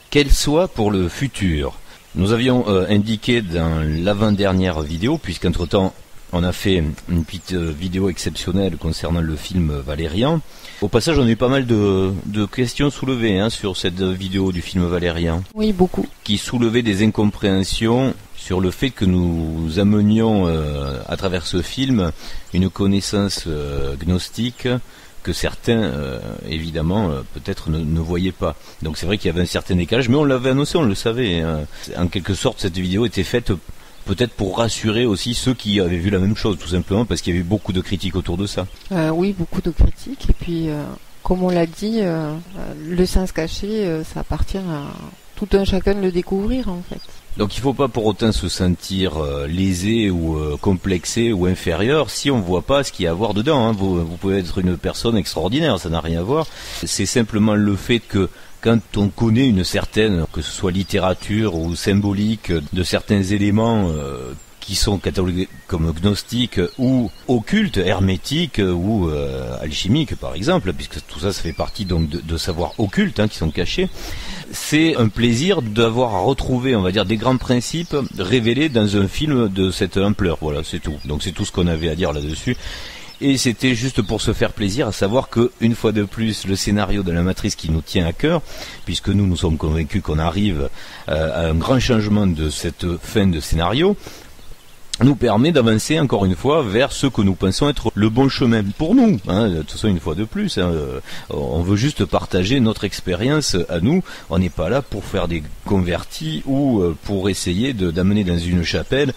qu'elle soit pour le futur. Nous avions indiqué dans l'avant-dernière vidéo, puisqu'entre-temps on a fait une petite vidéo exceptionnelle concernant le film Valérian. Au passage, on a eu pas mal de questions soulevées sur cette vidéo du film Valérian. Oui, beaucoup. Qui soulevaient des incompréhensions sur le fait que nous amenions à travers ce film une connaissance gnostique que certains, évidemment, peut-être ne voyaient pas. Donc c'est vrai qu'il y avait un certain décalage, mais on l'avait annoncé, on le savait. En quelque sorte, cette vidéo était faite peut-être pour rassurer aussi ceux qui avaient vu la même chose, tout simplement, parce qu'il y avait beaucoup de critiques autour de ça. Oui, beaucoup de critiques. Et puis, comme on l'a dit, le sens caché, ça appartient à tout un chacun de le découvrir, en fait. Donc il ne faut pas pour autant se sentir lésé ou complexé ou inférieur si on ne voit pas ce qu'il y a à voir dedans. Vous pouvez être une personne extraordinaire, ça n'a rien à voir. C'est simplement le fait que quand on connaît une certaine, que ce soit littérature ou symbolique, de certains éléments qui sont catalogués comme gnostiques ou occultes, hermétiques ou alchimiques par exemple, puisque tout ça fait partie donc de savoirs occultes qui sont cachés, c'est un plaisir d'avoir retrouvé, on va dire, des grands principes révélés dans un film de cette ampleur. Voilà, c'est tout. Donc c'est tout ce qu'on avait à dire là-dessus. Et c'était juste pour se faire plaisir, à savoir que, une fois de plus, le scénario de la Matrice qui nous tient à cœur, puisque nous sommes convaincus qu'on arrive à un grand changement de cette fin de scénario, nous permet d'avancer encore une fois vers ce que nous pensons être le bon chemin pour nous. De toute façon, une fois de plus, on veut juste partager notre expérience à nous. On n'est pas là pour faire des convertis ou pour essayer d'amener dans une chapelle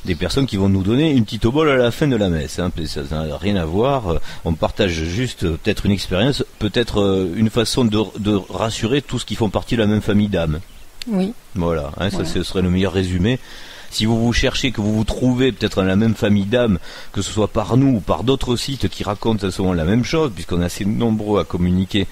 des personnes qui vont nous donner une petite obole à la fin de la messe. Ça n'a rien à voir. On partage juste peut-être une expérience, peut-être une façon de rassurer tous qui font partie de la même famille d'âmes. Oui. Voilà, ça ce serait le meilleur résumé. Si vous cherchez, que vous vous trouvez peut-être dans la même famille d'âmes, que ce soit par nous ou par d'autres sites qui racontent à ce moment la même chose, puisqu'on est assez nombreux à communiquer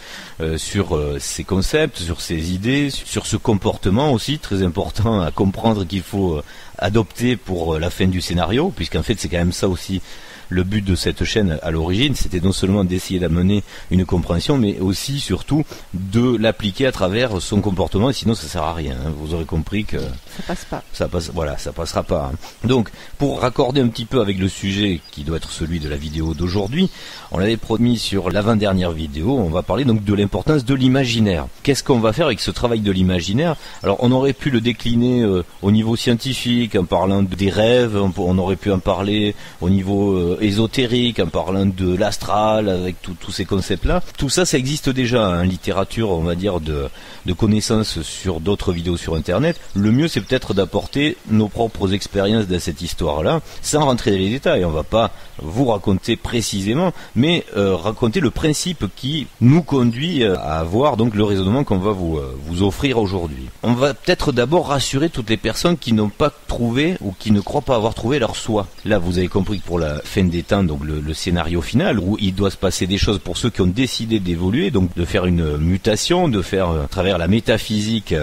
sur ces concepts, sur ces idées, sur ce comportement aussi, très important à comprendre qu'il faut adopter pour la fin du scénario, puisqu'en fait c'est quand même ça aussi le but de cette chaîne à l'origine, c'était non seulement d'essayer d'amener une compréhension, mais aussi, surtout, de l'appliquer à travers son comportement, sinon ça sert à rien. Vous aurez compris que ça passe pas. Ça passera pas. Donc, pour raccorder un petit peu avec le sujet qui doit être celui de la vidéo d'aujourd'hui, on l'avait promis sur l'avant-dernière vidéo, on va parler donc de l'importance de l'imaginaire. Qu'est-ce qu'on va faire avec ce travail de l'imaginaire? Alors, on aurait pu le décliner au niveau scientifique, en parlant des rêves, on aurait pu en parler au niveau ésotérique, en parlant de l'astral, avec tous ces concepts-là. Tout ça, ça existe déjà en littérature, on va dire, de connaissances sur d'autres vidéos sur Internet. Le mieux, c'est peut-être d'apporter nos propres expériences dans cette histoire-là, sans rentrer dans les détails. On va pas vous raconter précisément, mais raconter le principe qui nous conduit à avoir donc le raisonnement qu'on va vous offrir aujourd'hui. On va peut-être d'abord rassurer toutes les personnes qui n'ont pas trouvé ou qui ne croient pas avoir trouvé leur soi. Là, vous avez compris que pour la fin des temps, donc le scénario final, où il doit se passer des choses pour ceux qui ont décidé d'évoluer, donc de faire une mutation, de faire à travers la métaphysique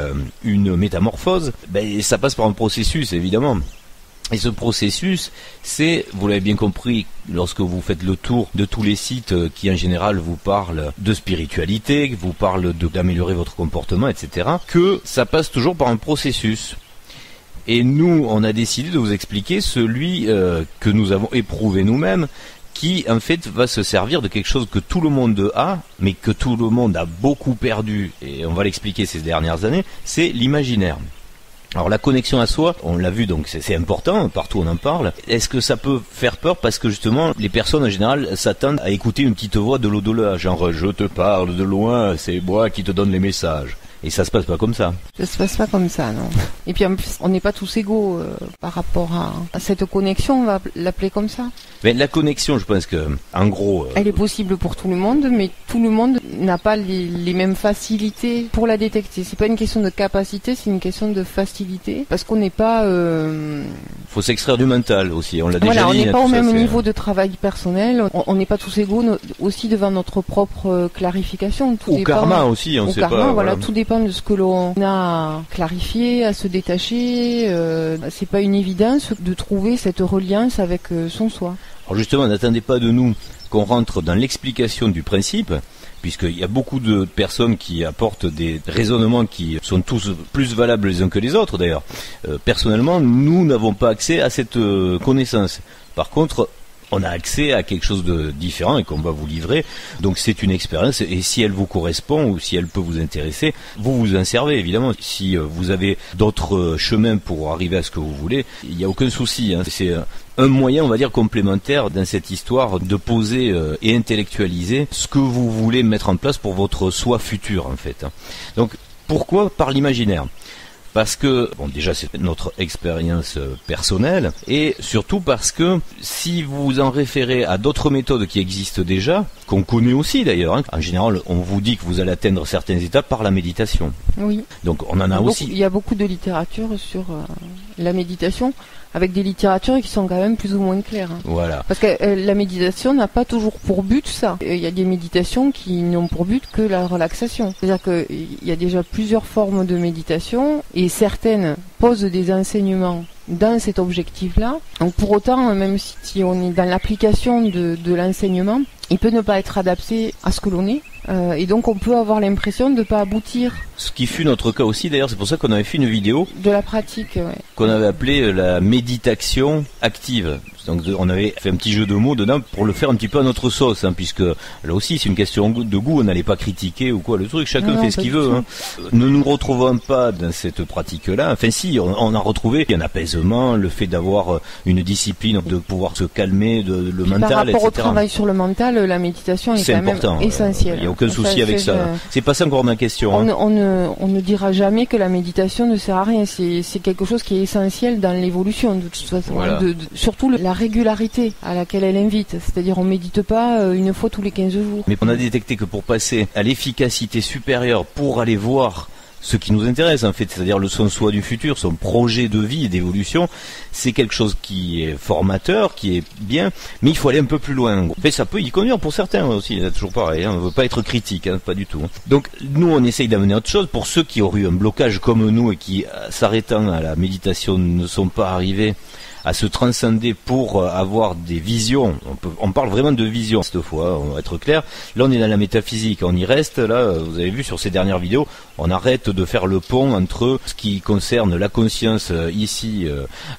une métamorphose, ça passe par un processus évidemment. Et ce processus, c'est, vous l'avez bien compris, lorsque vous faites le tour de tous les sites qui en général vous parlent de spiritualité, vous parlent d'améliorer votre comportement, etc., que ça passe toujours par un processus. Et nous, on a décidé de vous expliquer celui que nous avons éprouvé nous-mêmes, qui en fait va se servir de quelque chose que tout le monde a, mais que tout le monde a beaucoup perdu, et on va l'expliquer ces dernières années, c'est l'imaginaire. Alors la connexion à soi, on l'a vu, donc c'est important, partout on en parle. Est-ce que ça peut faire peur parce que justement les personnes en général s'attendent à écouter une petite voix de l'au-delà, genre je te parle de loin, c'est moi qui te donne les messages. Et ça se passe pas comme ça. Ça se passe pas comme ça, non. Et puis en plus, on n'est pas tous égaux par rapport à cette connexion, on va l'appeler comme ça. Mais la connexion, je pense que, en gros... Elle est possible pour tout le monde, mais tout le monde n'a pas les mêmes facilités pour la détecter. C'est pas une question de capacité, c'est une question de facilité. Parce qu'on n'est pas... Faut s'extraire du mental aussi, on l'a déjà dit. Voilà, on n'est pas au même niveau de travail personnel, on n'est pas tous égaux aussi devant notre propre clarification. Ou karma aussi, on sait pas. Voilà, tout dépend de ce que l'on a clarifié, à se détacher. C'est pas une évidence de trouver cette reliance avec son soi. Alors justement, n'attendez pas de nous qu'on rentre dans l'explication du principe, puisqu'il y a beaucoup de personnes qui apportent des raisonnements qui sont tous plus valables les uns que les autres d'ailleurs. Personnellement, nous n'avons pas accès à cette connaissance. Par contre, on a accès à quelque chose de différent et qu'on va vous livrer. Donc c'est une expérience, et si elle vous correspond ou si elle peut vous intéresser, vous vous en servez évidemment. Si vous avez d'autres chemins pour arriver à ce que vous voulez, il n'y a aucun souci, hein. C'est un moyen, on va dire, complémentaire dans cette histoire de poser et intellectualiser ce que vous voulez mettre en place pour votre soi futur en fait. Donc pourquoi par l'imaginaire ? Parce que, bon, déjà c'est notre expérience personnelle, et surtout parce que si vous en référez à d'autres méthodes qui existent déjà, qu'on connaît aussi d'ailleurs, hein, en général on vous dit que vous allez atteindre certaines étapes par la méditation. Oui. Donc on en a aussi. Il y a beaucoup de littérature sur la méditation, avec des littératures qui sont quand même plus ou moins claires. Hein. Voilà. Parce que la méditation n'a pas toujours pour but ça. Il y a des méditations qui n'ont pour but que la relaxation. C'est-à-dire qu'il y a déjà plusieurs formes de méditation, et certaines posent des enseignements dans cet objectif-là. Donc pour autant, même si on est dans l'application de l'enseignement, il peut ne pas être adapté à ce que l'on est. Et donc on peut avoir l'impression de ne pas aboutir. Ce qui fut notre cas aussi d'ailleurs, c'est pour ça qu'on avait fait une vidéo de la pratique, ouais, qu'on avait appelée la méditation active. Donc on avait fait un petit jeu de mots dedans pour le faire un petit peu à notre sauce, hein, puisque là aussi c'est une question de goût, on n'allait pas critiquer ou quoi le truc, chacun fait ce qu'il veut. Hein. Ne nous retrouvons pas dans cette pratique-là, enfin si, on a retrouvé un apaisement, le fait d'avoir une discipline, de pouvoir se calmer, le mental, par rapport etc. au travail sur le mental, la méditation est quand important, même essentielle. Il n'y a aucun souci avec ça. C'est pas ça encore ma question. On ne dira jamais que la méditation ne sert à rien, c'est quelque chose qui est essentiel dans l'évolution de toute façon. Voilà. Surtout la régularité à laquelle elle invite, c'est-à-dire on médite pas une fois tous les 15 jours. Mais on a détecté que pour passer à l'efficacité supérieure, pour aller voir ce qui nous intéresse en fait, c'est-à-dire son soi du futur, son projet de vie et d'évolution, c'est quelque chose qui est formateur, qui est bien, mais il faut aller un peu plus loin. Mais ça peut y conduire pour certains aussi, c'est toujours pareil, hein, on ne veut pas être critique, hein, pas du tout. Donc nous on essaye d'amener autre chose, pour ceux qui auraient eu un blocage comme nous et qui, s'arrêtant à la méditation, ne sont pas arrivés à se transcender pour avoir des visions. On parle vraiment de vision cette fois, on va être clair. Là on est dans la métaphysique, on y reste. Là vous avez vu sur ces dernières vidéos, on arrête de faire le pont entre ce qui concerne la conscience ici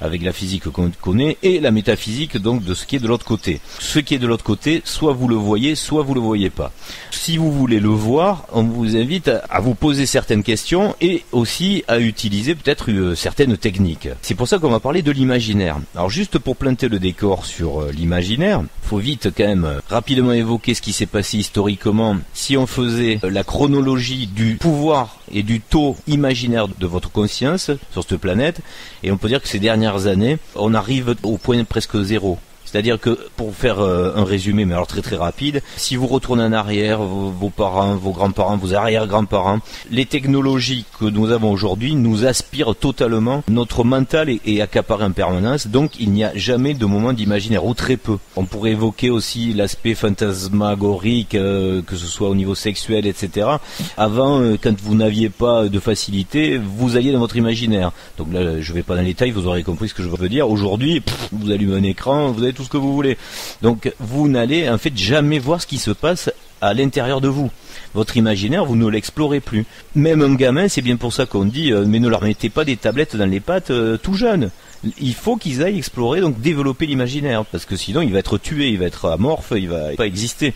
avec la physique qu'on connaît et la métaphysique donc de ce qui est de l'autre côté. Ce qui est de l'autre côté, soit vous le voyez, soit vous le voyez pas. Si vous voulez le voir, on vous invite à vous poser certaines questions et aussi à utiliser peut-être certaines techniques. C'est pour ça qu'on va parler de l'imaginaire. Alors juste pour planter le décor sur l'imaginaire, faut vite quand même rapidement évoquer ce qui s'est passé historiquement. Si on faisait la chronologie du pouvoir et du taux imaginaire de votre conscience sur cette planète, et on peut dire que ces dernières années, on arrive au point presque zéro. C'est-à-dire que, pour faire un résumé, mais alors très très rapide, si vous retournez en arrière, vos parents, vos grands-parents, vos arrière-grands-parents, les technologies que nous avons aujourd'hui nous aspirent totalement. Notre mental est accaparé en permanence, donc il n'y a jamais de moment d'imaginaire, ou très peu. On pourrait évoquer aussi l'aspect fantasmagorique, que ce soit au niveau sexuel, etc. Avant, quand vous n'aviez pas de facilité, vous alliez dans votre imaginaire. Donc là, je ne vais pas dans les détails, vous aurez compris ce que je veux dire. Aujourd'hui, vous allumez un écran, vous avez tout ce que vous voulez. Donc vous n'allez en fait jamais voir ce qui se passe à l'intérieur de vous. Votre imaginaire, vous ne l'explorez plus. Même un gamin, c'est bien pour ça qu'on dit mais ne leur mettez pas des tablettes dans les pattes tout jeune. Il faut qu'ils aillent explorer, donc développer l'imaginaire, parce que sinon il va être tué, il va être amorphe, il va pas exister.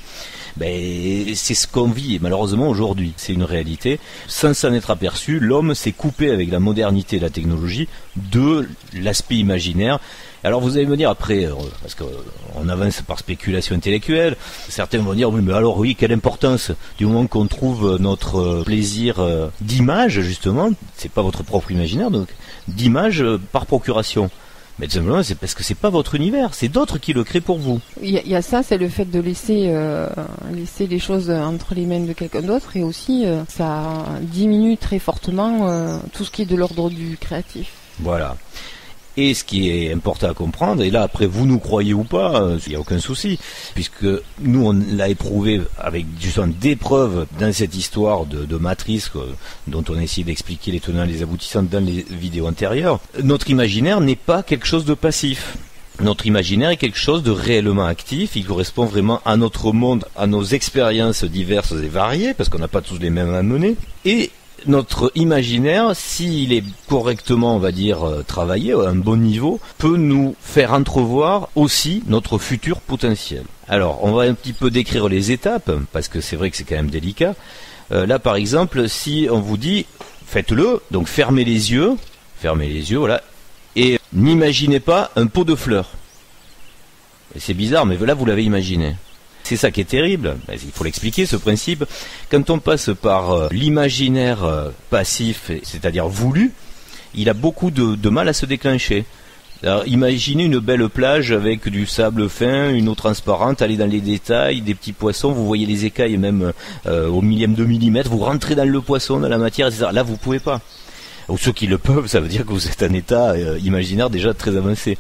C'est ce qu'on vit malheureusement aujourd'hui, c'est une réalité. Sans s'en être aperçu, l'homme s'est coupé avec la modernité et la technologie de l'aspect imaginaire. Alors vous allez me dire après, parce qu'on avance par spéculation intellectuelle, certains vont dire oui mais alors oui, quelle importance du moment qu'on trouve notre plaisir d'image justement, c'est pas votre propre imaginaire, donc d'image par procuration. Mais tout simplement c'est parce que c'est pas votre univers, c'est d'autres qui le créent pour vous. Il y a ça, c'est le fait de laisser les choses entre les mains de quelqu'un d'autre, et aussi ça diminue très fortement tout ce qui est de l'ordre du créatif. Voilà. Et ce qui est important à comprendre, et là après vous nous croyez ou pas, il n'y a aucun souci, puisque nous on l'a éprouvé avec justement des preuves dans cette histoire de matrice dont on a essayé d'expliquer les tenants et les aboutissants dans les vidéos antérieures. Notre imaginaire n'est pas quelque chose de passif. Notre imaginaire est quelque chose de réellement actif, il correspond vraiment à notre monde, à nos expériences diverses et variées, parce qu'on n'a pas tous les mêmes à mener. Et notre imaginaire, s'il est correctement, on va dire, travaillé à un bon niveau, peut nous faire entrevoir aussi notre futur potentiel. Alors, on va un petit peu décrire les étapes, parce que c'est vrai que c'est quand même délicat. Là, par exemple, si on vous dit, faites-le, donc fermez les yeux, voilà, et n'imaginez pas un pot de fleurs. Et c'est bizarre, mais là, vous l'avez imaginé. C'est ça qui est terrible, il faut l'expliquer ce principe. Quand on passe par l'imaginaire passif, c'est-à-dire voulu, il a beaucoup de mal à se déclencher. Alors, imaginez une belle plage avec du sable fin, une eau transparente, allez dans les détails, des petits poissons, vous voyez les écailles même au millième de millimètre, vous rentrez dans le poisson, dans la matière, etc. Là, vous pouvez pas. Ou ceux qui le peuvent, ça veut dire que vous êtes en état imaginaire déjà très avancé.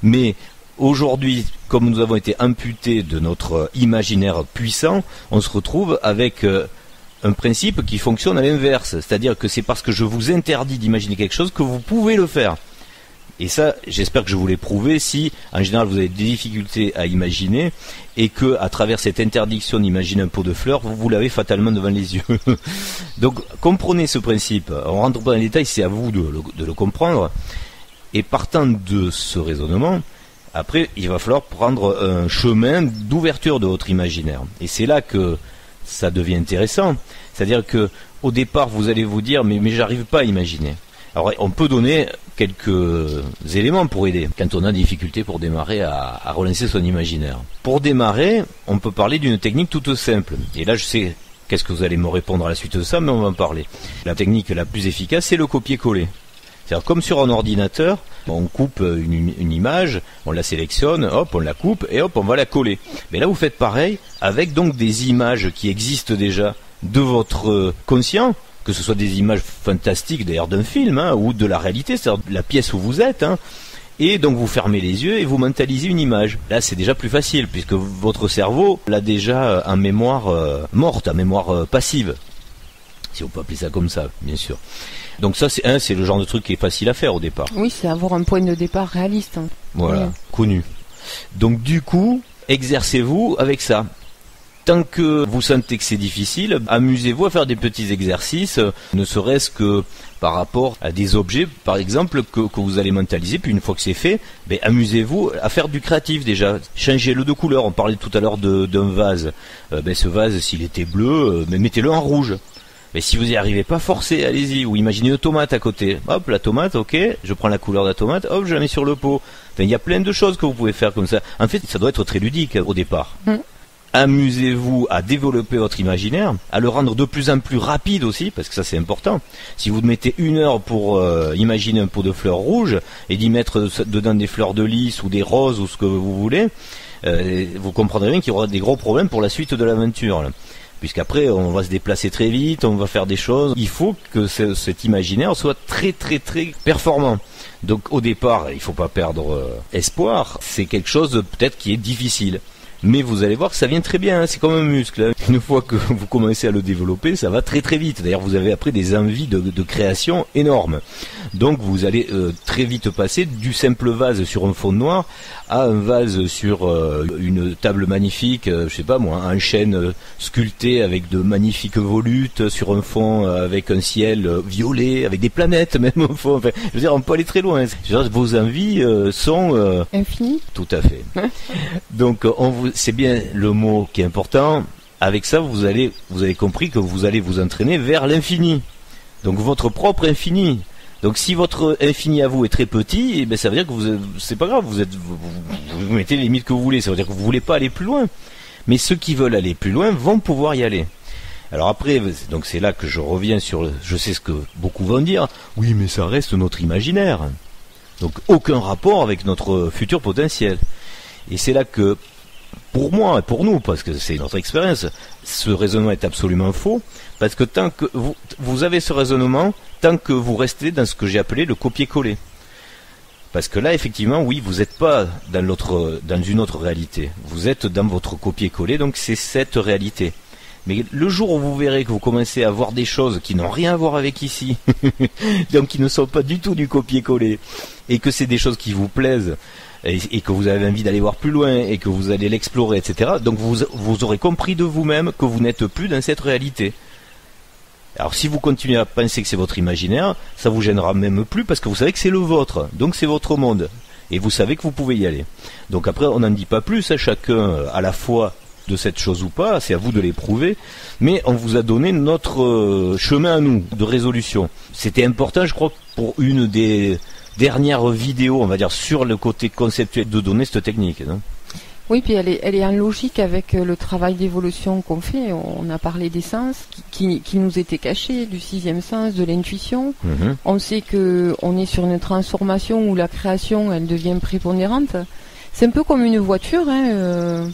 Mais aujourd'hui, comme nous avons été amputés de notre imaginaire puissant, on se retrouve avec un principe qui fonctionne à l'inverse. C'est-à-dire que c'est parce que je vous interdis d'imaginer quelque chose que vous pouvez le faire. Et ça, j'espère que je vous l'ai prouvé si, en général, vous avez des difficultés à imaginer et que, à travers cette interdiction d'imaginer un pot de fleurs, vous l'avez fatalement devant les yeux. Donc, comprenez ce principe. On rentre pas dans les détails, c'est à vous de le comprendre. Et partant de ce raisonnement, après, il va falloir prendre un chemin d'ouverture de votre imaginaire. Et c'est là que ça devient intéressant. C'est-à-dire que, au départ, vous allez vous dire, mais j'arrive pas à imaginer. Alors, on peut donner quelques éléments pour aider quand on a des difficultés pour démarrer à relancer son imaginaire. Pour démarrer, on peut parler d'une technique toute simple. Et là, je sais qu'est-ce que vous allez me répondre à la suite de ça, mais on va en parler. La technique la plus efficace, c'est le copier-coller. C'est-à-dire, comme sur un ordinateur, on coupe une image, on la sélectionne, hop, on la coupe, et hop, on va la coller. Mais là, vous faites pareil, avec donc des images qui existent déjà de votre conscient, que ce soit des images fantastiques d'ailleurs d'un film, ou de la réalité, c'est-à-dire la pièce où vous êtes, et donc vous fermez les yeux et vous mentalisez une image. Là, c'est déjà plus facile, puisque votre cerveau l'a déjà en mémoire morte, en mémoire passive, si on peut appeler ça comme ça, bien sûr. Donc ça, c'est le genre de truc qui est facile à faire au départ. Oui, c'est avoir un point de départ réaliste. Voilà, connu. Donc du coup, exercez-vous avec ça. Tant que vous sentez que c'est difficile, amusez-vous à faire des petits exercices, ne serait-ce que par rapport à des objets, par exemple, que vous allez mentaliser, puis une fois que c'est fait, amusez-vous à faire du créatif déjà. Changez-le de couleur, on parlait tout à l'heure d'un vase. Ce vase, s'il était bleu, mettez-le en rouge. Mais si vous n'y arrivez pas, forcez, allez-y. Ou imaginez une tomate à côté. Hop, la tomate, ok, je prends la couleur de la tomate, hop, je la mets sur le pot. Enfin, il y a plein de choses que vous pouvez faire comme ça. En fait, ça doit être très ludique au départ. Amusez-vous à développer votre imaginaire, à le rendre de plus en plus rapide aussi, parce que ça c'est important. Si vous mettez 1 heure pour imaginer un pot de fleurs rouges, et d'y mettre dedans des fleurs de lys ou des roses ou ce que vous voulez, vous comprendrez bien qu'il y aura des gros problèmes pour la suite de l'aventure. Puisqu'après on va se déplacer très vite, on va faire des choses. Il faut que cet imaginaire soit très très très performant. Donc au départ, il ne faut pas perdre espoir, c'est quelque chose peut-être qui est difficile. Mais vous allez voir que ça vient très bien, c'est comme un muscle. Une fois que vous commencez à le développer, ça va très très vite. D'ailleurs, vous avez après des envies de création énormes. Donc vous allez très vite passer du simple vase sur un fond noir à un vase sur une table magnifique, je sais pas moi, en chêne sculpté avec de magnifiques volutes, sur un fond avec un ciel violet, avec des planètes même au fond. Enfin, je veux dire, on peut aller très loin. Je veux dire, vos envies sont infinies. Tout à fait. Donc c'est bien le mot qui est important. Avec ça, vous avez compris que vous allez vous entraîner vers l'infini. Donc votre propre infini. Donc si votre infini à vous est très petit, ça veut dire que c'est pas grave, vous mettez les limites que vous voulez. Ça veut dire que vous voulez pas aller plus loin. Mais ceux qui veulent aller plus loin vont pouvoir y aller. Alors après, donc c'est là que je reviens sur, je sais ce que beaucoup vont dire. Oui, mais ça reste notre imaginaire. Donc aucun rapport avec notre futur potentiel. Et c'est là que, pour moi et pour nous, parce que c'est notre expérience, ce raisonnement est absolument faux, parce que tant que vous avez ce raisonnement, tant que vous restez dans ce que j'ai appelé le copier-coller. Parce que là, effectivement, oui, vous n'êtes pas dans une autre réalité. Vous êtes dans votre copier-coller, donc c'est cette réalité. Mais le jour où vous verrez que vous commencez à voir des choses qui n'ont rien à voir avec ici, donc qui ne sont pas du tout du copier-coller, et que c'est des choses qui vous plaisent, et que vous avez envie d'aller voir plus loin et que vous allez l'explorer, etc. Donc vous aurez compris de vous-même que vous n'êtes plus dans cette réalité. Alors si vous continuez à penser que c'est votre imaginaire, ça vous gênera même plus parce que vous savez que c'est le vôtre, donc c'est votre monde. Et vous savez que vous pouvez y aller. Donc après, on n'en dit pas plus, hein, chacun à la fois de cette chose ou pas, c'est à vous de l'éprouver, mais on vous a donné notre chemin à nous, de résolution. C'était important, je crois, pour une des dernières vidéos, on va dire, sur le côté conceptuel de donner cette technique, non ? Oui, puis elle est en logique avec le travail d'évolution qu'on fait. On a parlé des sens qui nous étaient cachés, du sixième sens, de l'intuition. On sait que on est sur une transformation où la création, elle devient prépondérante. C'est un peu comme une voiture, hein.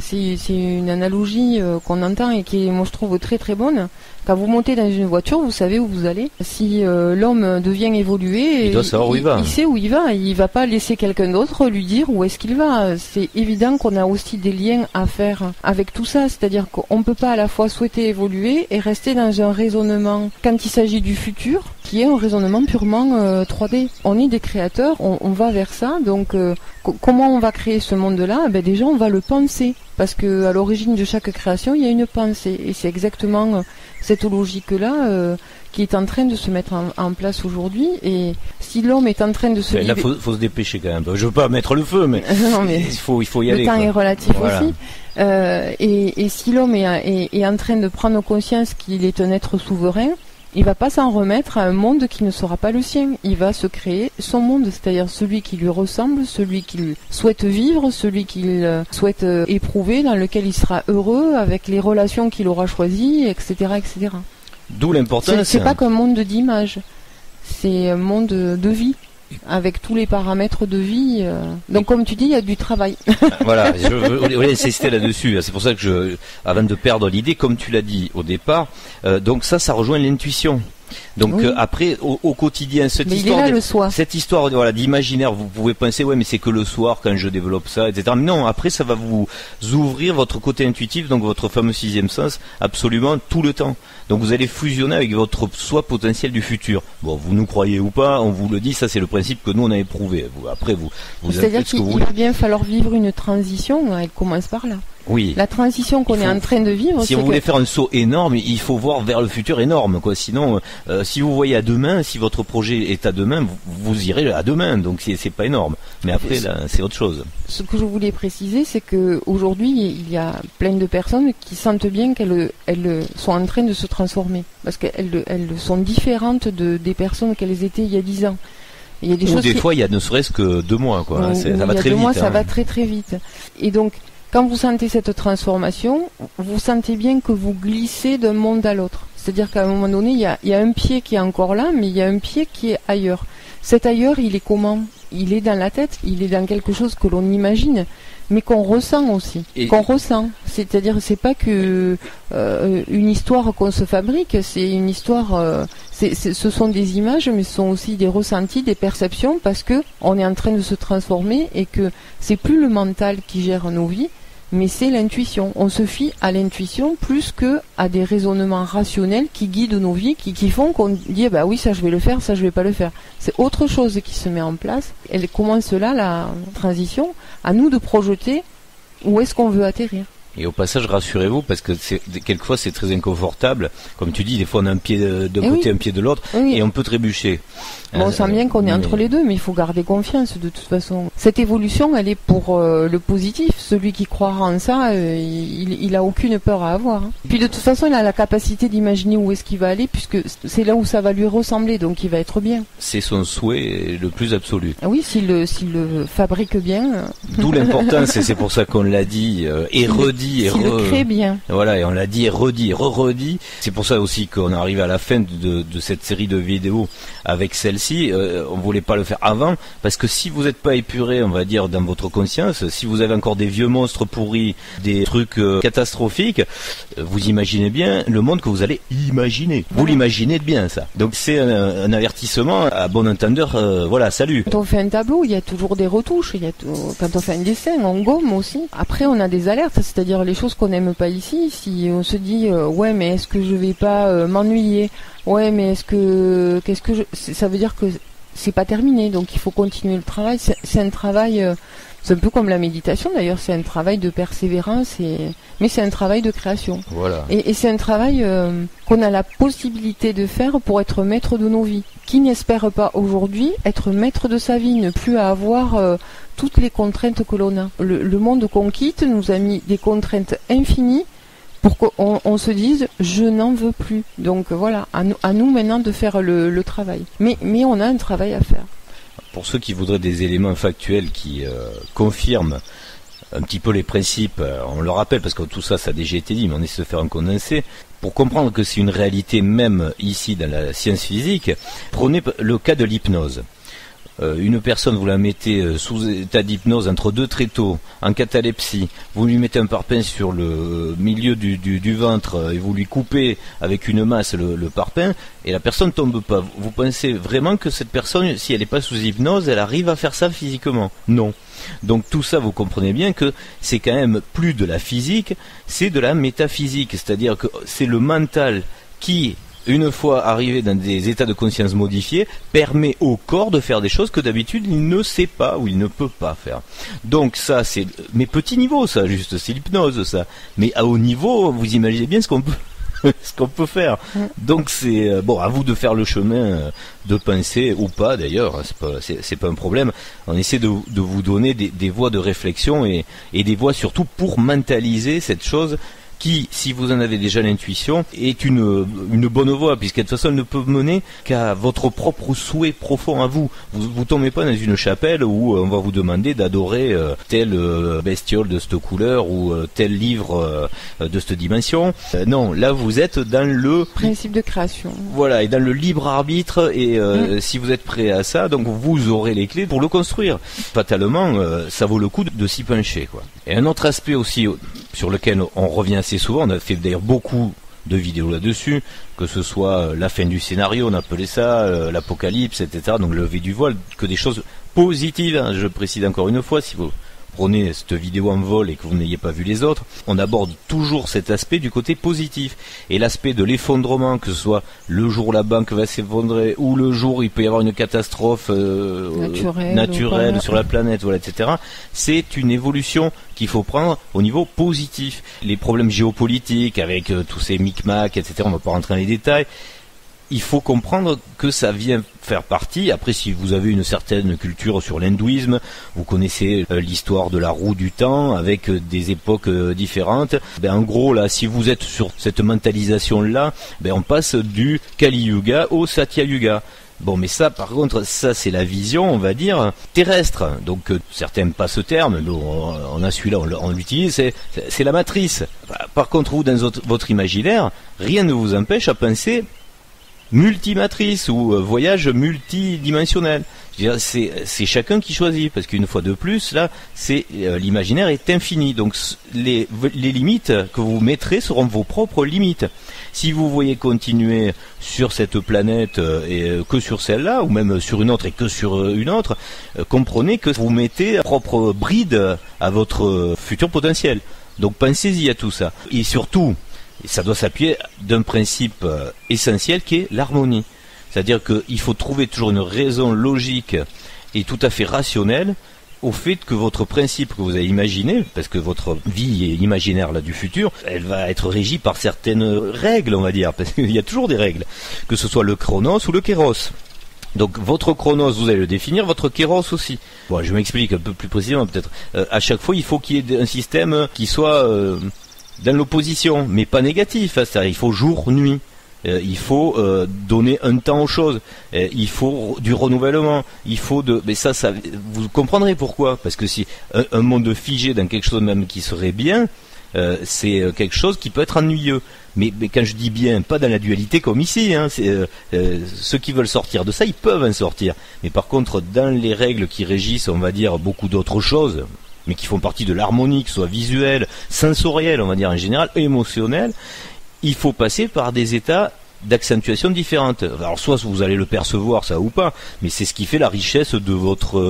C'est une analogie qu'on entend et qui est, moi je trouve, très très bonne. Quand vous montez dans une voiture, vous savez où vous allez. Si l'homme devient évolué, il doit savoir où il va. Il sait où il va. Il va pas laisser quelqu'un d'autre lui dire où est-ce qu'il va. C'est évident qu'on a aussi des liens à faire avec tout ça. C'est-à-dire qu'on peut pas à la fois souhaiter évoluer et rester dans un raisonnement, quand il s'agit du futur, qui est un raisonnement purement 3D. On est des créateurs, on va vers ça. Donc comment on va créer ce monde-là ? Ben déjà, on va le penser. Parce que à l'origine de chaque création, il y a une pensée. Et c'est exactement cette logique-là qui est en train de se mettre en place aujourd'hui. Et si l'homme est en train de se... Là, faut se dépêcher quand même. Je veux pas mettre le feu, mais, non, mais il faut y aller. Le temps est relatif voilà. aussi. Et si l'homme est en train de prendre conscience qu'il est un être souverain, il va pas s'en remettre à un monde qui ne sera pas le sien. Il va se créer son monde, c'est-à-dire celui qui lui ressemble, celui qu'il souhaite vivre, celui qu'il souhaite éprouver, dans lequel il sera heureux, avec les relations qu'il aura choisies, etc., etc. D'où l'importance. C'est pas qu'un monde d'image, c'est un monde de vie, avec tous les paramètres de vie. Donc comme tu dis, il y a du travail. Voilà, je voulais insister là-dessus. C'est pour ça que avant de perdre l'idée, comme tu l'as dit au départ, donc ça rejoint l'intuition. Donc oui. Après au quotidien cette histoire voilà d'imaginaire, vous pouvez penser ouais mais c'est que le soir quand je développe ça, etc. Mais non, après ça va vous ouvrir votre côté intuitif, donc votre fameux sixième sens, absolument tout le temps. Donc vous allez fusionner avec votre soi potentiel du futur. Bon, vous nous croyez ou pas, on vous le dit, ça c'est le principe que nous on a éprouvé. Après vous c'est-à-dire qu'il va bien falloir vivre une transition, elle commence par là. Oui. La transition qu'on est en train de vivre. Si vous voulez faire un saut énorme, il faut voir vers le futur énorme, quoi. Sinon, si vous voyez à demain, si votre projet est à demain, vous irez à demain. Donc c'est pas énorme. Mais après, là, c'est autre chose. Ce que je voulais préciser, c'est que aujourd'hui, il y a plein de personnes qui sentent bien qu'elles sont en train de se transformer, parce qu'elles sont différentes des personnes qu'elles étaient il y a 10 ans. Il y a des choses fois, il y a ne serait-ce que 2 mois, quoi. Ça va très vite. 2 mois, ça va très très vite. Et donc, quand vous sentez cette transformation, vous sentez bien que vous glissez d'un monde à l'autre. C'est-à-dire qu'à un moment donné, il y a un pied qui est encore là, mais il y a un pied qui est ailleurs. Cet ailleurs, il est comment ? Il est dans la tête, il est dans quelque chose que l'on imagine, mais qu'on ressent aussi. Qu'on ressent. C'est-à-dire, c'est pas que une histoire qu'on se fabrique, c'est une histoire... ce sont des images, mais ce sont aussi des ressentis, des perceptions, parce que on est en train de se transformer et que c'est plus le mental qui gère nos vies, mais c'est l'intuition. On se fie à l'intuition plus que à des raisonnements rationnels qui guident nos vies, qui font qu'on dit bah oui, ça je vais le faire, ça je vais pas le faire. C'est autre chose qui se met en place. Elle commence là, la transition, à nous de projeter où est-ce qu'on veut atterrir. Et au passage, rassurez-vous, parce que quelquefois c'est très inconfortable. Comme tu dis, des fois on a un pied d'un côté, un pied de l'autre, et on peut trébucher. Bon, on sent bien qu'on est entre les deux, mais il faut garder confiance de toute façon. Cette évolution, elle est pour le positif. Celui qui croira en ça, il a aucune peur à avoir. Puis de toute façon, il a la capacité d'imaginer où est-ce qu'il va aller, puisque c'est là où ça va lui ressembler, donc il va être bien. C'est son souhait le plus absolu. Ah oui, s'il le fabrique bien. D'où l'importance, et c'est pour ça qu'on l'a dit et redit. S'il le crée bien. Voilà, et on l'a dit et redit. C'est pour ça aussi qu'on arrive à la fin de cette série de vidéos avec celle-ci. On voulait pas le faire avant, parce que si vous n'êtes pas épuré, on va dire, dans votre conscience, si vous avez encore des vieux monstres pourris, des trucs catastrophiques, vous imaginez bien le monde que vous allez imaginer. Vous l'imaginez bien, ça. Donc c'est un avertissement à bon entendeur. Voilà, salut. Quand on fait un tableau, il y a toujours des retouches. Quand on fait un dessin, on gomme aussi. Après, on a des alertes, c'est-à-dire les choses qu'on n'aime pas ici. Si on se dit ouais, mais est-ce que je vais pas m'ennuyer ? Ouais, mais ça veut dire que c'est pas terminé, donc il faut continuer le travail. C'est un travail, c'est un peu comme la méditation d'ailleurs, c'est un travail de persévérance, mais c'est un travail de création. Voilà. Et c'est un travail qu'on a la possibilité de faire pour être maître de nos vies. Qui n'espère pas aujourd'hui être maître de sa vie, ne plus avoir toutes les contraintes que l'on a. Le monde qu'on quitte nous a mis des contraintes infinies pour qu'on se dise je n'en veux plus. Donc voilà, à nous maintenant de faire le travail. Mais on a un travail à faire. Pour ceux qui voudraient des éléments factuels qui confirment un petit peu les principes, on le rappelle parce que tout ça a déjà été dit, mais on essaie de faire un condensé. Pour comprendre que c'est une réalité même ici dans la science physique, prenez le cas de l'hypnose. Une personne, vous la mettez sous état d'hypnose entre deux tréteaux, en catalepsie, vous lui mettez un parpaing sur le milieu du ventre et vous lui coupez avec une masse le parpaing et la personne ne tombe pas. Vous pensez vraiment que cette personne, si elle n'est pas sous hypnose, elle arrive à faire ça physiquement? Non. Donc tout ça, vous comprenez bien que c'est quand même plus de la physique, c'est de la métaphysique, c'est-à-dire que c'est le mental qui, une fois arrivé dans des états de conscience modifiés, permet au corps de faire des choses que d'habitude il ne sait pas ou il ne peut pas faire. Donc ça, c'est mes petits niveaux, ça, juste, c'est l'hypnose, ça. Mais à haut niveau, vous imaginez bien ce qu'on peut faire. Donc c'est bon, à vous de faire le chemin de penser ou pas d'ailleurs, c'est pas un problème. On essaie de vous donner des voies de réflexion et des voies surtout pour mentaliser cette chose qui, si vous en avez déjà l'intuition, est une bonne voie, puisque de toute façon elle ne peut mener qu'à votre propre souhait profond à vous. Vous tombez pas dans une chapelle où on va vous demander d'adorer telle bestiole de cette couleur ou tel livre de cette dimension. Non, là vous êtes dans le principe de création. Voilà, et dans le libre arbitre, et si vous êtes prêt à ça, donc vous aurez les clés pour le construire. Fatalement, ça vaut le coup de s'y pencher, quoi. Et un autre aspect aussi sur lequel on revient assez souvent, on a fait d'ailleurs beaucoup de vidéos là-dessus, que ce soit la fin du scénario, on appelait ça, l'apocalypse, etc. Donc le lever du voile, que des choses positives, hein, je précise encore une fois, si vous prenez cette vidéo en vol et que vous n'ayez pas vu les autres, on aborde toujours cet aspect du côté positif. Et l'aspect de l'effondrement, que ce soit le jour où la banque va s'effondrer ou le jour où il peut y avoir une catastrophe naturelle sur la planète, voilà, etc. C'est une évolution qu'il faut prendre au niveau positif. Les problèmes géopolitiques avec tous ces micmacs, etc., on ne va pas rentrer dans les détails. Il faut comprendre que ça vient faire partie. Après, si vous avez une certaine culture sur l'hindouisme, vous connaissez l'histoire de la roue du temps avec des époques différentes. En gros, là, si vous êtes sur cette mentalisation-là, on passe du Kali Yuga au Satya Yuga. Bon, mais ça, par contre, ça c'est la vision, on va dire, terrestre. Donc certains n'aiment pas ce terme, mais on a celui-là, on l'utilise, c'est la matrice. Par contre, vous, dans votre imaginaire, rien ne vous empêche à penser multimatrice ou voyage multidimensionnel. C'est chacun qui choisit, parce qu'une fois de plus, là, l'imaginaire est infini. Donc les limites que vous mettrez seront vos propres limites. Si vous voyez continuer sur cette planète et que sur celle-là, ou même sur une autre et que sur une autre, comprenez que vous mettez propre bride à votre futur potentiel. Donc pensez-y à tout ça. Et surtout, ça doit s'appuyer d'un principe essentiel qui est l'harmonie. C'est-à-dire qu'il faut trouver toujours une raison logique et tout à fait rationnelle au fait que votre principe que vous avez imaginé, parce que votre vie est imaginaire là du futur, elle va être régie par certaines règles, on va dire, parce qu'il y a toujours des règles, que ce soit le chronos ou le kéros. Donc votre chronos, vous allez le définir, votre kéros aussi. Bon, je m'explique un peu plus précisément peut-être. À chaque fois, il faut qu'il y ait un système qui soit dans l'opposition, mais pas négatif. C'est-à-dire, il faut jour-nuit. Il faut donner un temps aux choses. Il faut du renouvellement. Il faut mais ça, vous comprendrez pourquoi. Parce que si un monde figé dans quelque chose même qui serait bien, c'est quelque chose qui peut être ennuyeux. Mais quand je dis bien, pas dans la dualité comme ici. Hein, ceux qui veulent sortir de ça, ils peuvent en sortir. Mais par contre, dans les règles qui régissent, on va dire, beaucoup d'autres choses, mais qui font partie de l'harmonie, que ce soit visuelle, sensorielle, on va dire en général, émotionnelle, il faut passer par des états d'accentuation différentes. Alors soit vous allez le percevoir ça ou pas, mais c'est ce qui fait la richesse de votre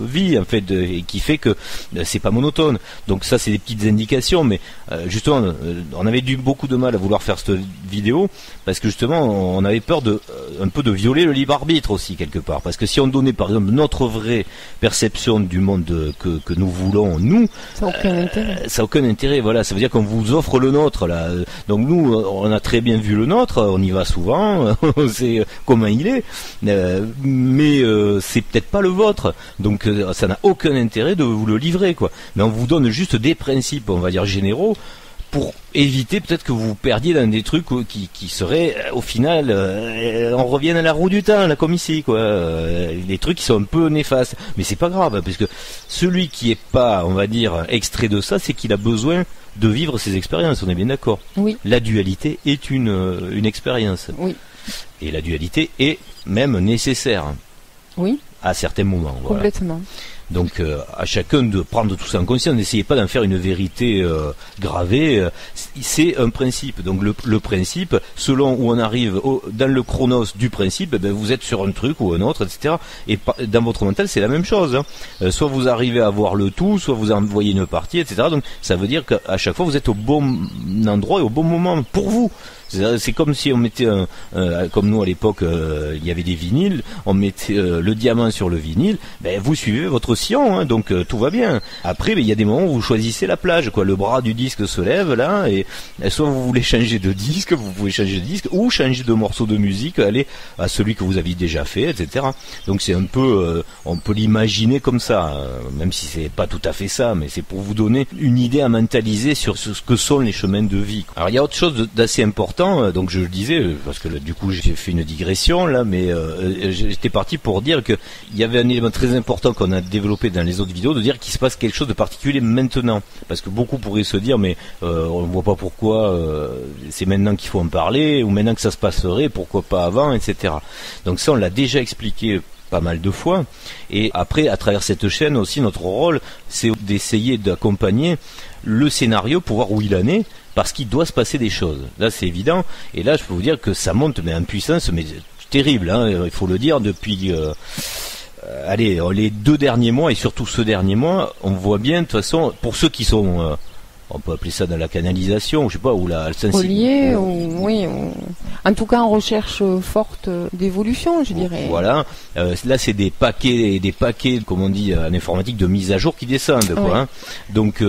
vie en fait, et qui fait que c'est pas monotone. Donc ça c'est des petites indications, mais justement on avait beaucoup de mal à vouloir faire cette vidéo parce que justement on avait peur de un peu de violer le libre arbitre aussi quelque part, parce que si on donnait par exemple notre vraie perception du monde que nous voulons nous, ça n'a aucun intérêt. Ça n'a aucun intérêt, voilà, ça veut dire qu'on vous offre le nôtre là. Donc nous on a très bien vu le nôtre, on y va souvent, on sait comment il est, mais c'est peut-être pas le vôtre, donc ça n'a aucun intérêt de vous le livrer quoi. Mais on vous donne juste des principes, on va dire généraux, pour éviter peut-être que vous perdiez dans des trucs qui seraient au final on revient à la roue du temps là comme ici quoi, des trucs qui sont un peu néfastes, mais c'est pas grave parce que celui qui est pas, on va dire, extrait de ça, c'est qu'il a besoin de vivre ses expériences, on est bien d'accord. Oui. La dualité est une expérience. Oui. Et la dualité est même nécessaire. Oui. À certains moments. Complètement. Voilà. Donc à chacun de prendre tout ça en conscience, n'essayez pas d'en faire une vérité gravée, c'est un principe. Donc le principe, selon où on arrive dans le chronos du principe, ben, vous êtes sur un truc ou un autre, etc. Et dans votre mental, c'est la même chose. Hein. Soit vous arrivez à voir le tout, soit vous en voyez une partie, etc. Donc ça veut dire qu'à chaque fois, vous êtes au bon endroit et au bon moment pour vous. C'est comme si on mettait comme nous à l'époque il y avait des vinyles, on mettait le diamant sur le vinyle, ben vous suivez votre sillon, hein, donc tout va bien. Après il y a des moments où vous choisissez la plage quoi, le bras du disque se lève là et soit vous voulez changer de disque, vous pouvez changer de disque ou changer de morceau de musique, aller à celui que vous aviez déjà fait, etc. Donc c'est un peu on peut l'imaginer comme ça, même si c'est pas tout à fait ça, mais c'est pour vous donner une idée à mentaliser sur ce que sont les chemins de vie. Alors il y a autre chose d'assez important. Donc je le disais, parce que là, du coup j'ai fait une digression là, mais j'étais parti pour dire que il y avait un élément très important qu'on a développé dans les autres vidéos, de dire qu'il se passe quelque chose de particulier maintenant, parce que beaucoup pourraient se dire mais on ne voit pas pourquoi c'est maintenant qu'il faut en parler, ou maintenant que ça se passerait, pourquoi pas avant, etc. Donc ça on l'a déjà expliqué pas mal de fois, et après à travers cette chaîne aussi notre rôle c'est d'essayer d'accompagner le scénario pour voir où il en est, parce qu'il doit se passer des choses. Là c'est évident, et là je peux vous dire que ça monte mais en puissance, mais terrible, hein, il faut le dire, depuis allez, les 2 derniers mois, et surtout ce dernier mois, on voit bien de toute façon, pour ceux qui sont on peut appeler ça dans la canalisation, je sais pas, ou la sensibilité. Oui, en tout cas en recherche forte d'évolution, je dirais. Voilà, là c'est des paquets, comme on dit en informatique, de mise à jour qui descendent, quoi. Oui. Hein. Donc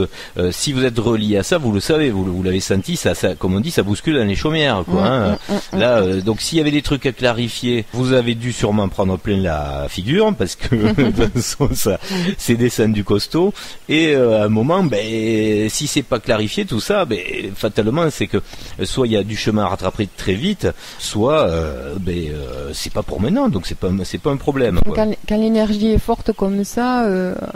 si vous êtes relié à ça, vous le savez, vous l'avez senti, ça, comme on dit, ça bouscule dans les chaumières, quoi. Hein. Là, donc s'il y avait des trucs à clarifier, vous avez dû sûrement prendre plein la figure, parce que de toute façon, ça, c'est descendu costaud. Et à un moment, ben si c'est pas clarifié tout ça, ben fatalement c'est que soit il y a du chemin à rattraper très vite, soit c'est pas pour maintenant, donc c'est pas un problème. Quoi. Quand l'énergie est forte comme ça,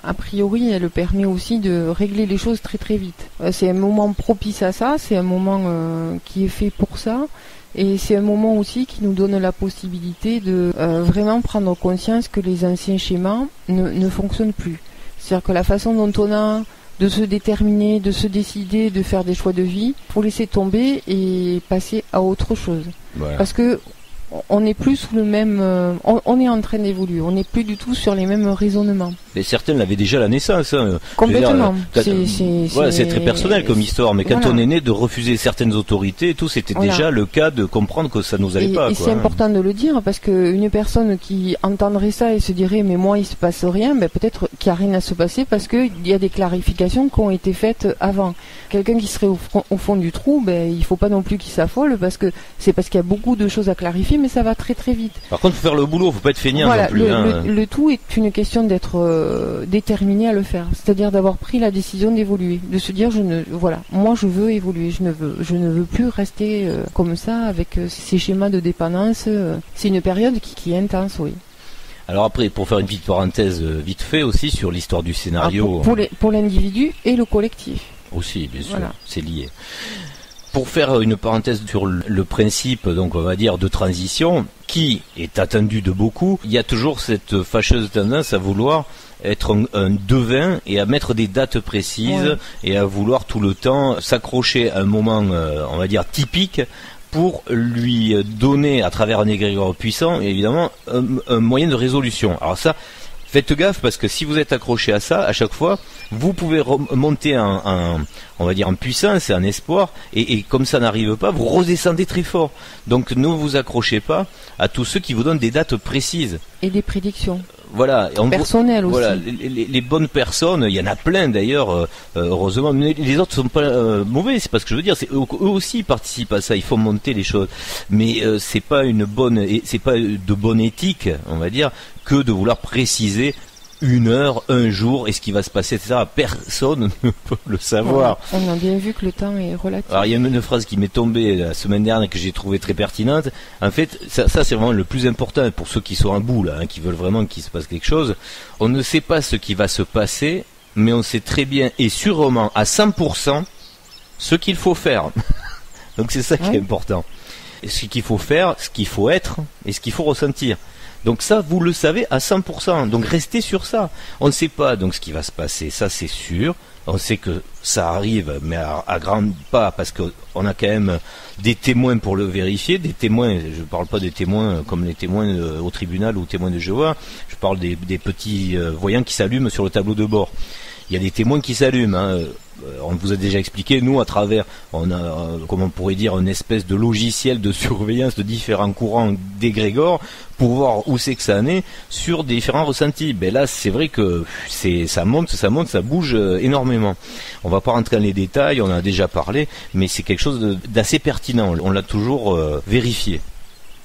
a priori elle permet aussi de régler les choses très très vite. C'est un moment propice à ça, c'est un moment qui est fait pour ça. Et c'est un moment aussi qui nous donne la possibilité de vraiment prendre conscience que les anciens schémas ne fonctionnent plus. C'est-à-dire que la façon dont on a de se déterminer, de se décider, de faire des choix de vie, faut laisser tomber et passer à autre chose. Voilà. Parce que on n'est plus sous le même, on est en train d'évoluer, on n'est plus du tout sur les mêmes raisonnements. Mais certains l'avaient déjà à la naissance. Hein. Complètement. C'est très personnel comme histoire, mais quand on est né, de refuser certaines autorités et tout, c'était déjà le cas de comprendre que ça nous allait pas. Et c'est important de le dire, parce qu'une personne qui entendrait ça et se dirait mais moi il se passe rien, ben peut-être qu'il n'y a rien à se passer parce qu'il y a des clarifications qui ont été faites avant. Quelqu'un qui serait au fond du trou, ben il faut pas non plus qu'il s'affole, parce qu'il y a beaucoup de choses à clarifier, mais ça va très très vite. Par contre, faut faire le boulot, faut pas être feignant non plus. Le tout est une question d'être déterminé à le faire, c'est-à-dire d'avoir pris la décision d'évoluer, de se dire moi je veux évoluer, je ne veux plus rester comme ça avec ces schémas de dépendance. C'est une période qui est intense, oui. Alors après, pour faire une petite parenthèse vite fait aussi sur l'histoire du scénario. Pour l'individu et le collectif. Aussi, bien sûr, c'est lié. Pour faire une parenthèse sur le principe, donc on va dire, de transition, qui est attendu de beaucoup, il y a toujours cette fâcheuse tendance à vouloir être un devin et à mettre des dates précises et à vouloir tout le temps s'accrocher à un moment, on va dire, typique pour lui donner, à travers un égrégore puissant, évidemment, un moyen de résolution. Alors ça, faites gaffe, parce que si vous êtes accroché à ça, à chaque fois, vous pouvez monter on va dire en puissance et en espoir, et comme ça n'arrive pas, vous redescendez très fort. Donc ne vous accrochez pas à tous ceux qui vous donnent des dates précises. Et des prédictions. Voilà, personnelles aussi. Voilà, les bonnes personnes, il y en a plein d'ailleurs, heureusement, mais les autres sont pas mauvais, c'est pas ce que je veux dire, eux aussi participent à ça, il faut monter les choses, mais c'est pas c'est pas de bonne éthique, on va dire, que de vouloir préciser une heure, un jour, et ce qui va se passer, etc. Personne ne peut le savoir. On a bien vu que le temps est relatif. Alors il y a une phrase qui m'est tombée la semaine dernière que j'ai trouvée très pertinente. En fait, ça c'est vraiment le plus important pour ceux qui sont à bout là, qui veulent vraiment qu'il se passe quelque chose. On ne sait pas ce qui va se passer, mais on sait très bien et sûrement à 100% ce qu'il faut faire. Donc c'est ça qui est important. Ce qu'il faut faire, ce qu'il faut être et ce qu'il faut ressentir. Donc ça, vous le savez à 100%. Donc restez sur ça. On ne sait pas donc ce qui va se passer, ça c'est sûr. On sait que ça arrive, mais à grands pas, parce qu'on a quand même des témoins pour le vérifier. Des témoins, je ne parle pas des témoins comme les témoins au tribunal ou témoins de Jéhovah. Je parle des petits voyants qui s'allument sur le tableau de bord. Il y a des témoins qui s'allument, hein. On vous a déjà expliqué, nous à travers, on a, comment on pourrait dire, une espèce de logiciel de surveillance de différents courants d'égrégores pour voir où c'est que ça en est sur différents ressentis. Ben là, c'est vrai que ça monte, ça bouge énormément. On va pas rentrer dans les détails, on en a déjà parlé, mais c'est quelque chose d'assez pertinent. On l'a toujours vérifié.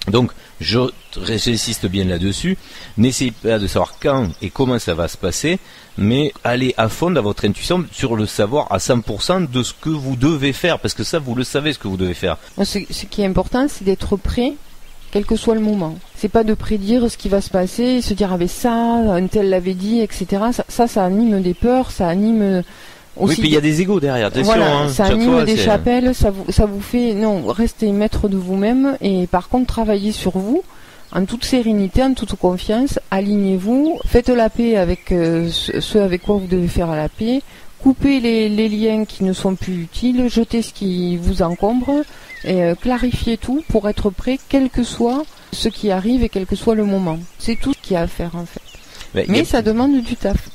Donc, j'insiste bien là-dessus. N'essayez pas de savoir quand et comment ça va se passer, mais allez à fond dans votre intuition sur le savoir à 100% de ce que vous devez faire, parce que ça, vous le savez ce que vous devez faire. Ce qui est important, c'est d'être prêt, quel que soit le moment. C'est pas de prédire ce qui va se passer, et se dire, ah ben ça, un tel l'avait dit, etc. Ça anime des peurs, ça anime... Aussi, oui, puis il y a des égos derrière, attention. Voilà, hein, ça anime des chapelles, ça vous fait... Non, restez maître de vous-même, et par contre, travaillez sur vous, en toute sérénité, en toute confiance, alignez-vous, faites la paix avec ceux avec quoi vous devez faire la paix, coupez les liens qui ne sont plus utiles, jetez ce qui vous encombre, et clarifiez tout pour être prêt, quel que soit ce qui arrive et quel que soit le moment. C'est tout ce qu'il y a à faire, en fait. Mais ça demande du taf.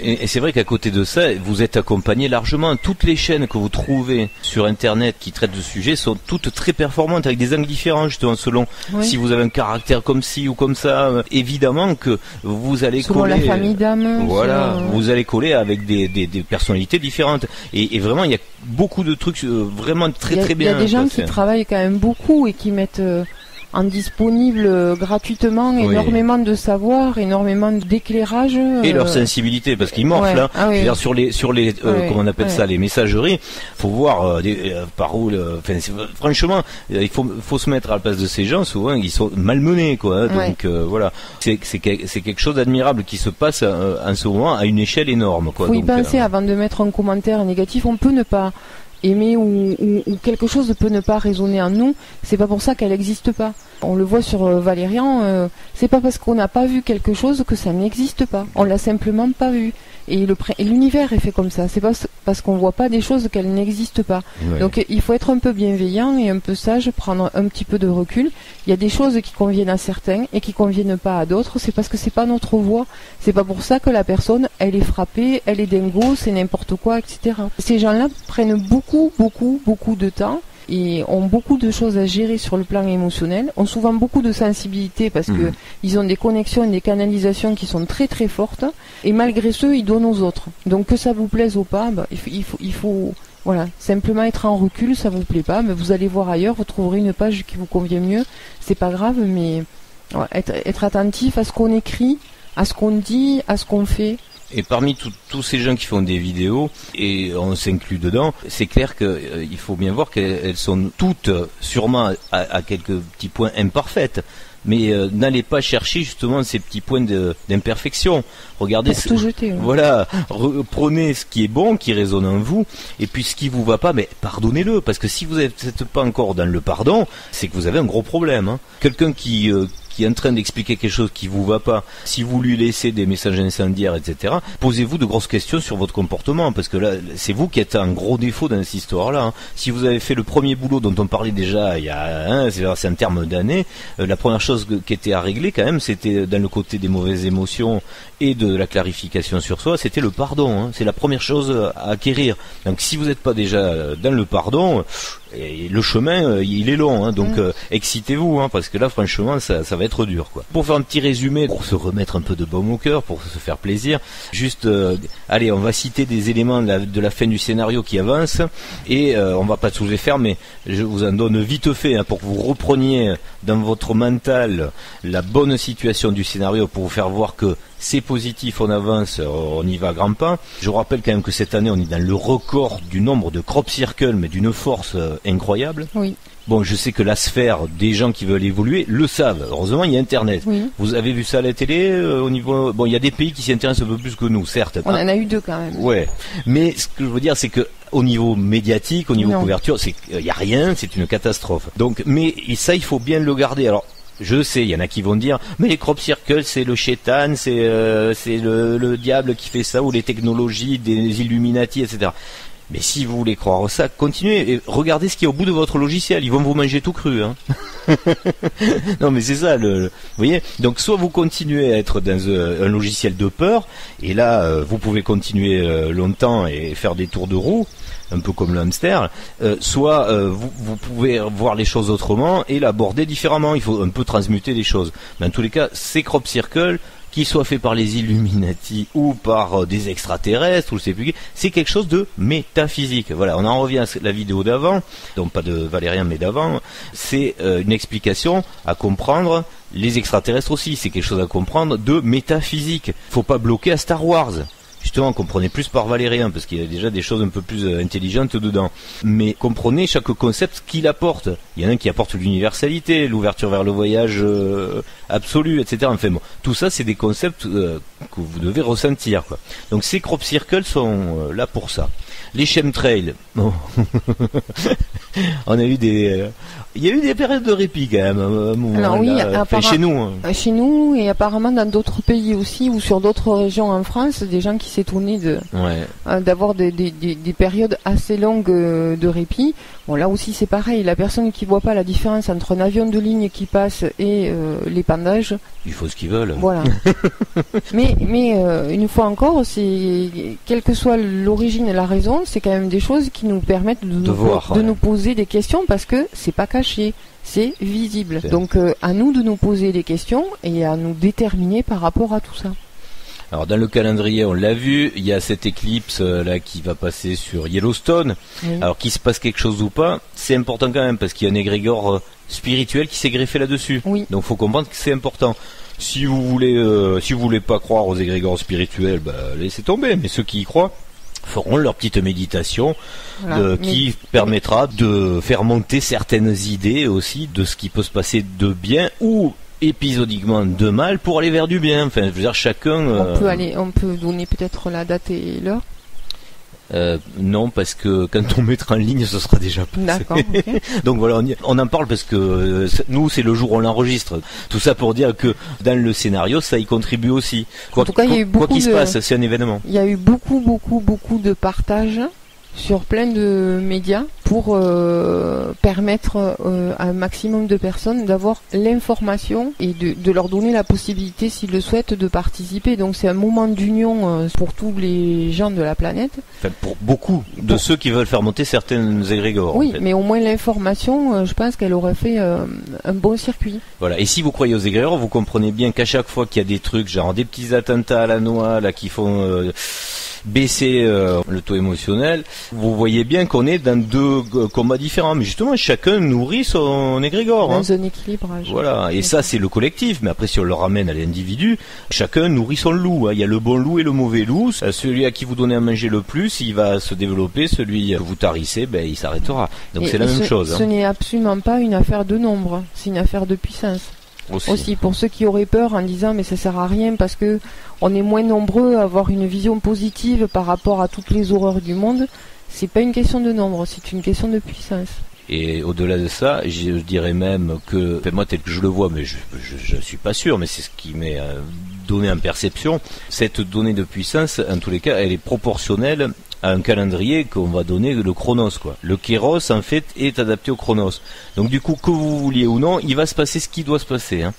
Et c'est vrai qu'à côté de ça, vous êtes accompagné largement. Toutes les chaînes que vous trouvez sur Internet qui traitent de sujets sont toutes très performantes, avec des angles différents, justement, selon si vous avez un caractère comme ci ou comme ça. Évidemment que vous allez selon coller... la famille d'âme. Voilà, vous allez coller avec des personnalités différentes. Et vraiment, il y a beaucoup de trucs vraiment très très bien. Il y a des gens qui travaillent quand même beaucoup et qui mettent... en disponible gratuitement énormément de savoir, énormément d'éclairage et leur sensibilité, parce qu'ils morflent. Hein. Ah, oui. Sur les comment on appelle ça, les messageries, faut voir par où. Franchement, il faut se mettre à la place de ces gens. Souvent, ils sont malmenés, quoi. Hein, donc voilà, c'est quelque chose d'admirable qui se passe en ce moment à une échelle énorme, quoi. Faut y penser avant de mettre un commentaire négatif. On peut ne pas aimer ou quelque chose peut ne pas résonner en nous, c'est pas pour ça qu'elle n'existe pas. On le voit sur Valérian, c'est pas parce qu'on n'a pas vu quelque chose que ça n'existe pas. On l'a simplement pas vu. Et l'univers est fait comme ça. C'est pas parce qu'on voit pas des choses qu'elles n'existent pas. Ouais. Donc il faut être un peu bienveillant et un peu sage, prendre un petit peu de recul. Il y a des choses qui conviennent à certains et qui conviennent pas à d'autres. C'est parce que c'est pas notre voie. C'est pas pour ça que la personne, elle est frappée, elle est dingo, c'est n'importe quoi, etc. Ces gens-là prennent beaucoup de temps et ont beaucoup de choses à gérer sur le plan émotionnel, ont souvent beaucoup de sensibilité parce que ils ont des connexions et des canalisations qui sont très très fortes, et malgré ce, ils donnent aux autres. Donc que ça vous plaise ou pas, il faut voilà, simplement être en recul. Ça vous plaît pas, mais vous allez voir ailleurs, vous trouverez une page qui vous convient mieux, c'est pas grave, mais ouais, être attentif à ce qu'on écrit, à ce qu'on dit, à ce qu'on fait. Et parmi tous ces gens qui font des vidéos, et on s'inclut dedans, c'est clair qu'il faut bien voir qu'elles sont toutes sûrement à quelques petits points imparfaites. Mais n'allez pas chercher justement ces petits points d'imperfection. Regardez, tout jeter, voilà, prenez ce qui est bon, qui résonne en vous, et puis ce qui vous va pas, mais pardonnez-le, parce que si vous n'êtes pas encore dans le pardon, c'est que vous avez un gros problème. Hein. Quelqu'un qui qui est en train d'expliquer quelque chose qui vous va pas, si vous lui laissez des messages incendiaires, etc., posez-vous de grosses questions sur votre comportement, parce que là, c'est vous qui êtes un gros défaut dans cette histoire-là. Hein. Si vous avez fait le premier boulot dont on parlait déjà il y a, c'est un terme d'année, la première chose qui était à régler quand même, c'était dans le côté des mauvaises émotions et de la clarification sur soi, c'était le pardon. Hein. C'est la première chose à acquérir. Donc si vous n'êtes pas déjà dans le pardon, et le chemin il est long, hein, donc excitez-vous, hein, parce que là franchement ça va être dur, quoi. Pour faire un petit résumé, pour se remettre un peu de baume au cœur, pour se faire plaisir, juste allez, on va citer des éléments de la fin du scénario qui avancent, et on va pas tous les faire, mais je vous en donne vite fait, hein, pour que vous repreniez dans votre mental la bonne situation du scénario, pour vous faire voir que c'est positif, on avance, on y va à grands pas. Je vous rappelle quand même que cette année on est dans le record du nombre de crop circles, mais d'une force incroyable. Oui. Bon, je sais que la sphère des gens qui veulent évoluer le savent. Heureusement, il y a Internet. Oui. Vous avez vu ça à la télé au niveau. Bon, il y a des pays qui s'y intéressent un peu plus que nous, certes. On en a eu 2 quand même. Ouais. Mais ce que je veux dire, c'est que au niveau médiatique, au niveau couverture, il y a rien, c'est une catastrophe. Donc, mais ça, il faut bien le garder. Alors. Je sais, il y en a qui vont dire, mais les crop circles, c'est le chétan, c'est le diable qui fait ça, ou les technologies des Illuminati, etc. Mais si vous voulez croire ça, continuez et regardez ce qui est au bout de votre logiciel. Ils vont vous manger tout cru, hein. Non, mais c'est ça, vous voyez. Donc, soit vous continuez à être dans un logiciel de peur, et là, vous pouvez continuer longtemps et faire des tours de roue, un peu comme le hamster, soit vous pouvez voir les choses autrement et l'aborder différemment. Il faut un peu transmuter les choses. Mais en tous les cas, ces crop circles, qu'ils soient faits par les Illuminati ou par des extraterrestres, ou je sais plus, c'est quelque chose de métaphysique. Voilà, on en revient à la vidéo d'avant, donc pas de Valérien mais d'avant. C'est une explication à comprendre. Les extraterrestres aussi, c'est quelque chose à comprendre de métaphysique. Faut pas bloquer à Star Wars. Justement, comprenez plus par Valérien, parce qu'il y a déjà des choses un peu plus intelligentes dedans. Mais comprenez chaque concept qu'il apporte. Il y en a un qui apporte l'universalité, l'ouverture vers le voyage absolu, etc. Enfin bon, tout ça, c'est des concepts que vous devez ressentir, quoi. Donc ces crop circles sont là pour ça. Les chemtrails, bon. On a eu il y a eu des périodes de répit quand même. Alors oui, chez nous. Hein. Chez nous et apparemment dans d'autres pays aussi ou sur d'autres régions en France, des gens qui s'étonnaient d'avoir des périodes assez longues de répit. Bon, là aussi c'est pareil. La personne qui voit pas la différence entre un avion de ligne qui passe et l'épandage. Il faut ce qu'ils veulent. Voilà. mais une fois encore, c'est quelle que soit l'origine et la raison, c'est quand même des choses qui nous permettent de nous poser des questions parce que c'est pas caché, c'est visible. Donc à nous de nous poser des questions et à nous déterminer par rapport à tout ça. Alors dans le calendrier, on l'a vu, il y a cette éclipse là qui va passer sur Yellowstone. Oui. Alors qu'il se passe quelque chose ou pas, c'est important quand même parce qu'il y a un égrégore spirituel qui s'est greffé là-dessus. Oui. Donc faut comprendre que c'est important. Si vous voulez pas croire aux égrégores spirituels, laissez tomber. Mais ceux qui y croient feront leur petite méditation qui permettra de faire monter certaines idées aussi de ce qui peut se passer de bien ou épisodiquement de mal pour aller vers du bien. Enfin, je veux dire, chacun. On peut donner peut-être la date et l'heure. Non, parce que quand on mettra en ligne, ce sera déjà passé. D'accord. Okay. Donc voilà, on en parle parce que nous, c'est le jour où on l'enregistre. Tout ça pour dire que dans le scénario, ça y contribue aussi. En tout cas, il y a eu beaucoup quoi qu'il se passe, c'est un événement. Il y a eu beaucoup de partages sur plein de médias pour permettre à un maximum de personnes d'avoir l'information et de leur donner la possibilité, s'ils le souhaitent, de participer. Donc c'est un moment d'union pour tous les gens de la planète. Enfin, pour beaucoup de ceux qui veulent faire monter certaines égrégores. Oui, en fait. Mais au moins l'information, je pense qu'elle aurait fait un bon circuit. Voilà. Et si vous croyez aux égrégores, vous comprenez bien qu'à chaque fois qu'il y a des trucs, genre des petits attentats à la noix, là, qui font baisser le taux émotionnel, vous voyez bien qu'on est dans 2 combats différents, mais justement chacun nourrit son égrégore. Dans un équilibrage. Voilà, et ça c'est le collectif, mais après si on le ramène à l'individu, chacun nourrit son loup. Il y a le bon loup et le mauvais loup. Celui à qui vous donnez à manger le plus, il va se développer, celui que vous tarissez, il s'arrêtera. Donc c'est la même chose. Ce n'est absolument pas une affaire de nombre, c'est une affaire de puissance. Aussi pour ceux qui auraient peur en disant mais ça sert à rien parce que on est moins nombreux à avoir une vision positive par rapport à toutes les horreurs du monde, c'est pas une question de nombre, c'est une question de puissance. Et au-delà de ça, je dirais même que, enfin, moi tel que je le vois, mais je suis pas sûr, mais c'est ce qui m'est donné en perception, cette donnée de puissance, en tous les cas, elle est proportionnelle à un calendrier qu'on va donner le chronos, quoi. Le kéros, en fait, est adapté au chronos. Donc du coup, que vous vouliez ou non, il va se passer ce qui doit se passer, hein.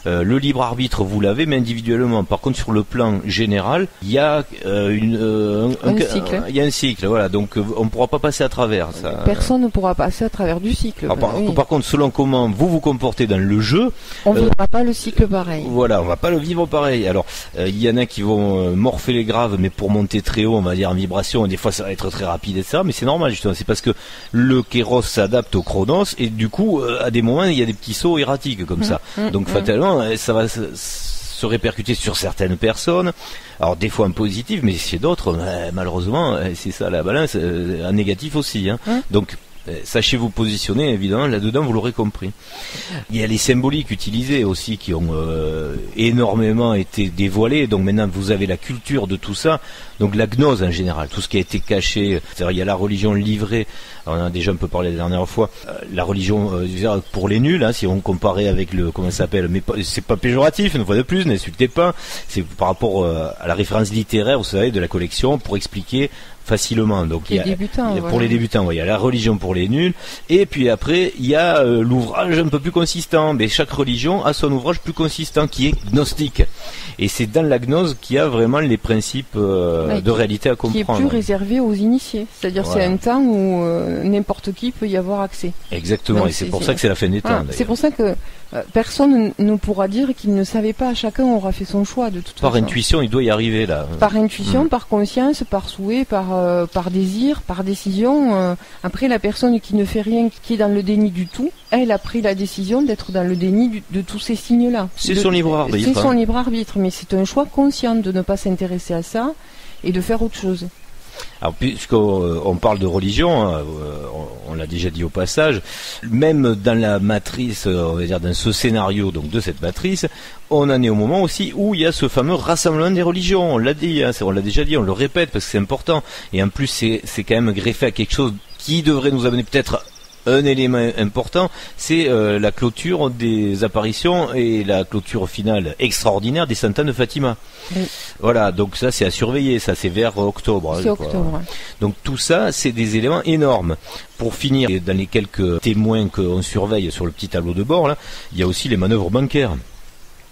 Le libre arbitre, vous l'avez, mais individuellement. Par contre, sur le plan général, il y a un cycle. Il y a un cycle, voilà. Donc, on ne pourra pas passer à travers. Ça. Personne ne pourra passer à travers du cycle. Alors, par contre, selon comment vous vous comportez dans le jeu, on ne vivra pas le cycle pareil. Voilà, on va pas le vivre pareil. Alors, il y en a qui vont morfler les graves, mais pour monter très haut, on va dire en vibration. Et des fois, ça va être très rapide et ça, mais c'est normal justement. C'est parce que le kéros s'adapte au chronos et du coup, à des moments, il y a des petits sauts erratiques comme ça. Donc, fatalement, ça va se répercuter sur certaines personnes, alors des fois en positif, mais chez d'autres, malheureusement, c'est ça la balance, en négatif aussi, hein. Donc sachez vous positionner, évidemment, là-dedans, vous l'aurez compris. Il y a les symboliques utilisées aussi qui ont énormément été dévoilées, donc maintenant vous avez la culture de tout ça, donc la gnose en général, tout ce qui a été caché, c'est-à-dire il y a la religion livrée, on en a déjà un peu parlé la dernière fois, la religion pour les nuls, hein, si on comparait avec le, comment ça s'appelle, mais c'est pas péjoratif, une fois de plus, n'insultez pas, c'est par rapport à la référence littéraire, vous savez, de la collection, pour expliquer facilement. Donc les débutants, pour les débutants, il y a la religion pour les nuls, et puis après il y a l'ouvrage un peu plus consistant. Mais chaque religion a son ouvrage plus consistant qui est gnostique, et c'est dans la gnose qu'il y a vraiment les principes de réalité à comprendre. Qui est plus réservé aux initiés, c'est-à-dire c'est un temps où n'importe qui peut y avoir accès. Exactement, donc, et c'est pour ça que c'est la fin des temps. C'est pour ça que personne ne pourra dire qu'il ne savait pas. Chacun aura fait son choix de toute façon. Par intuition, il doit y arriver là. Par intuition, par conscience, par souhait, par désir, par décision. Après, la personne qui ne fait rien, qui est dans le déni du tout, elle a pris la décision d'être dans le déni de tous ces signes-là. C'est son libre arbitre. C'est son libre arbitre, mais c'est un choix conscient de ne pas s'intéresser à ça et de faire autre chose. Alors puisqu'on parle de religion, on l'a déjà dit au passage, même dans la matrice, on va dire dans ce scénario donc de cette matrice, on en est au moment aussi où il y a ce fameux rassemblement des religions. On l'a dit, hein, on l'a déjà dit, on le répète parce que c'est important. Et en plus c'est quand même greffé à quelque chose qui devrait nous amener peut-être un élément important, c'est la clôture des apparitions et la clôture finale extraordinaire des Saintes de Fatima. Oui. Voilà, donc ça c'est à surveiller, ça c'est vers octobre. C'est octobre. Donc tout ça, c'est des éléments énormes. Pour finir, dans les quelques témoins qu'on surveille sur le petit tableau de bord, là, il y a aussi les manœuvres bancaires.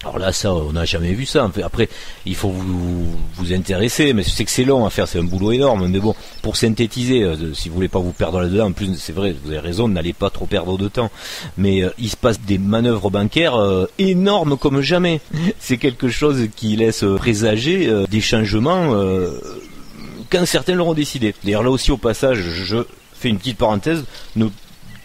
Alors là, ça, on n'a jamais vu ça. Après, il faut vous intéresser, mais je sais que c'est long à faire, c'est un boulot énorme. Mais bon, pour synthétiser, si vous voulez pas vous perdre là-dedans, en plus, c'est vrai, vous avez raison, n'allez pas trop perdre de temps. Mais il se passe des manœuvres bancaires énormes comme jamais. C'est quelque chose qui laisse présager des changements quand certains l'auront décidé. D'ailleurs, là aussi, au passage, je fais une petite parenthèse. Ne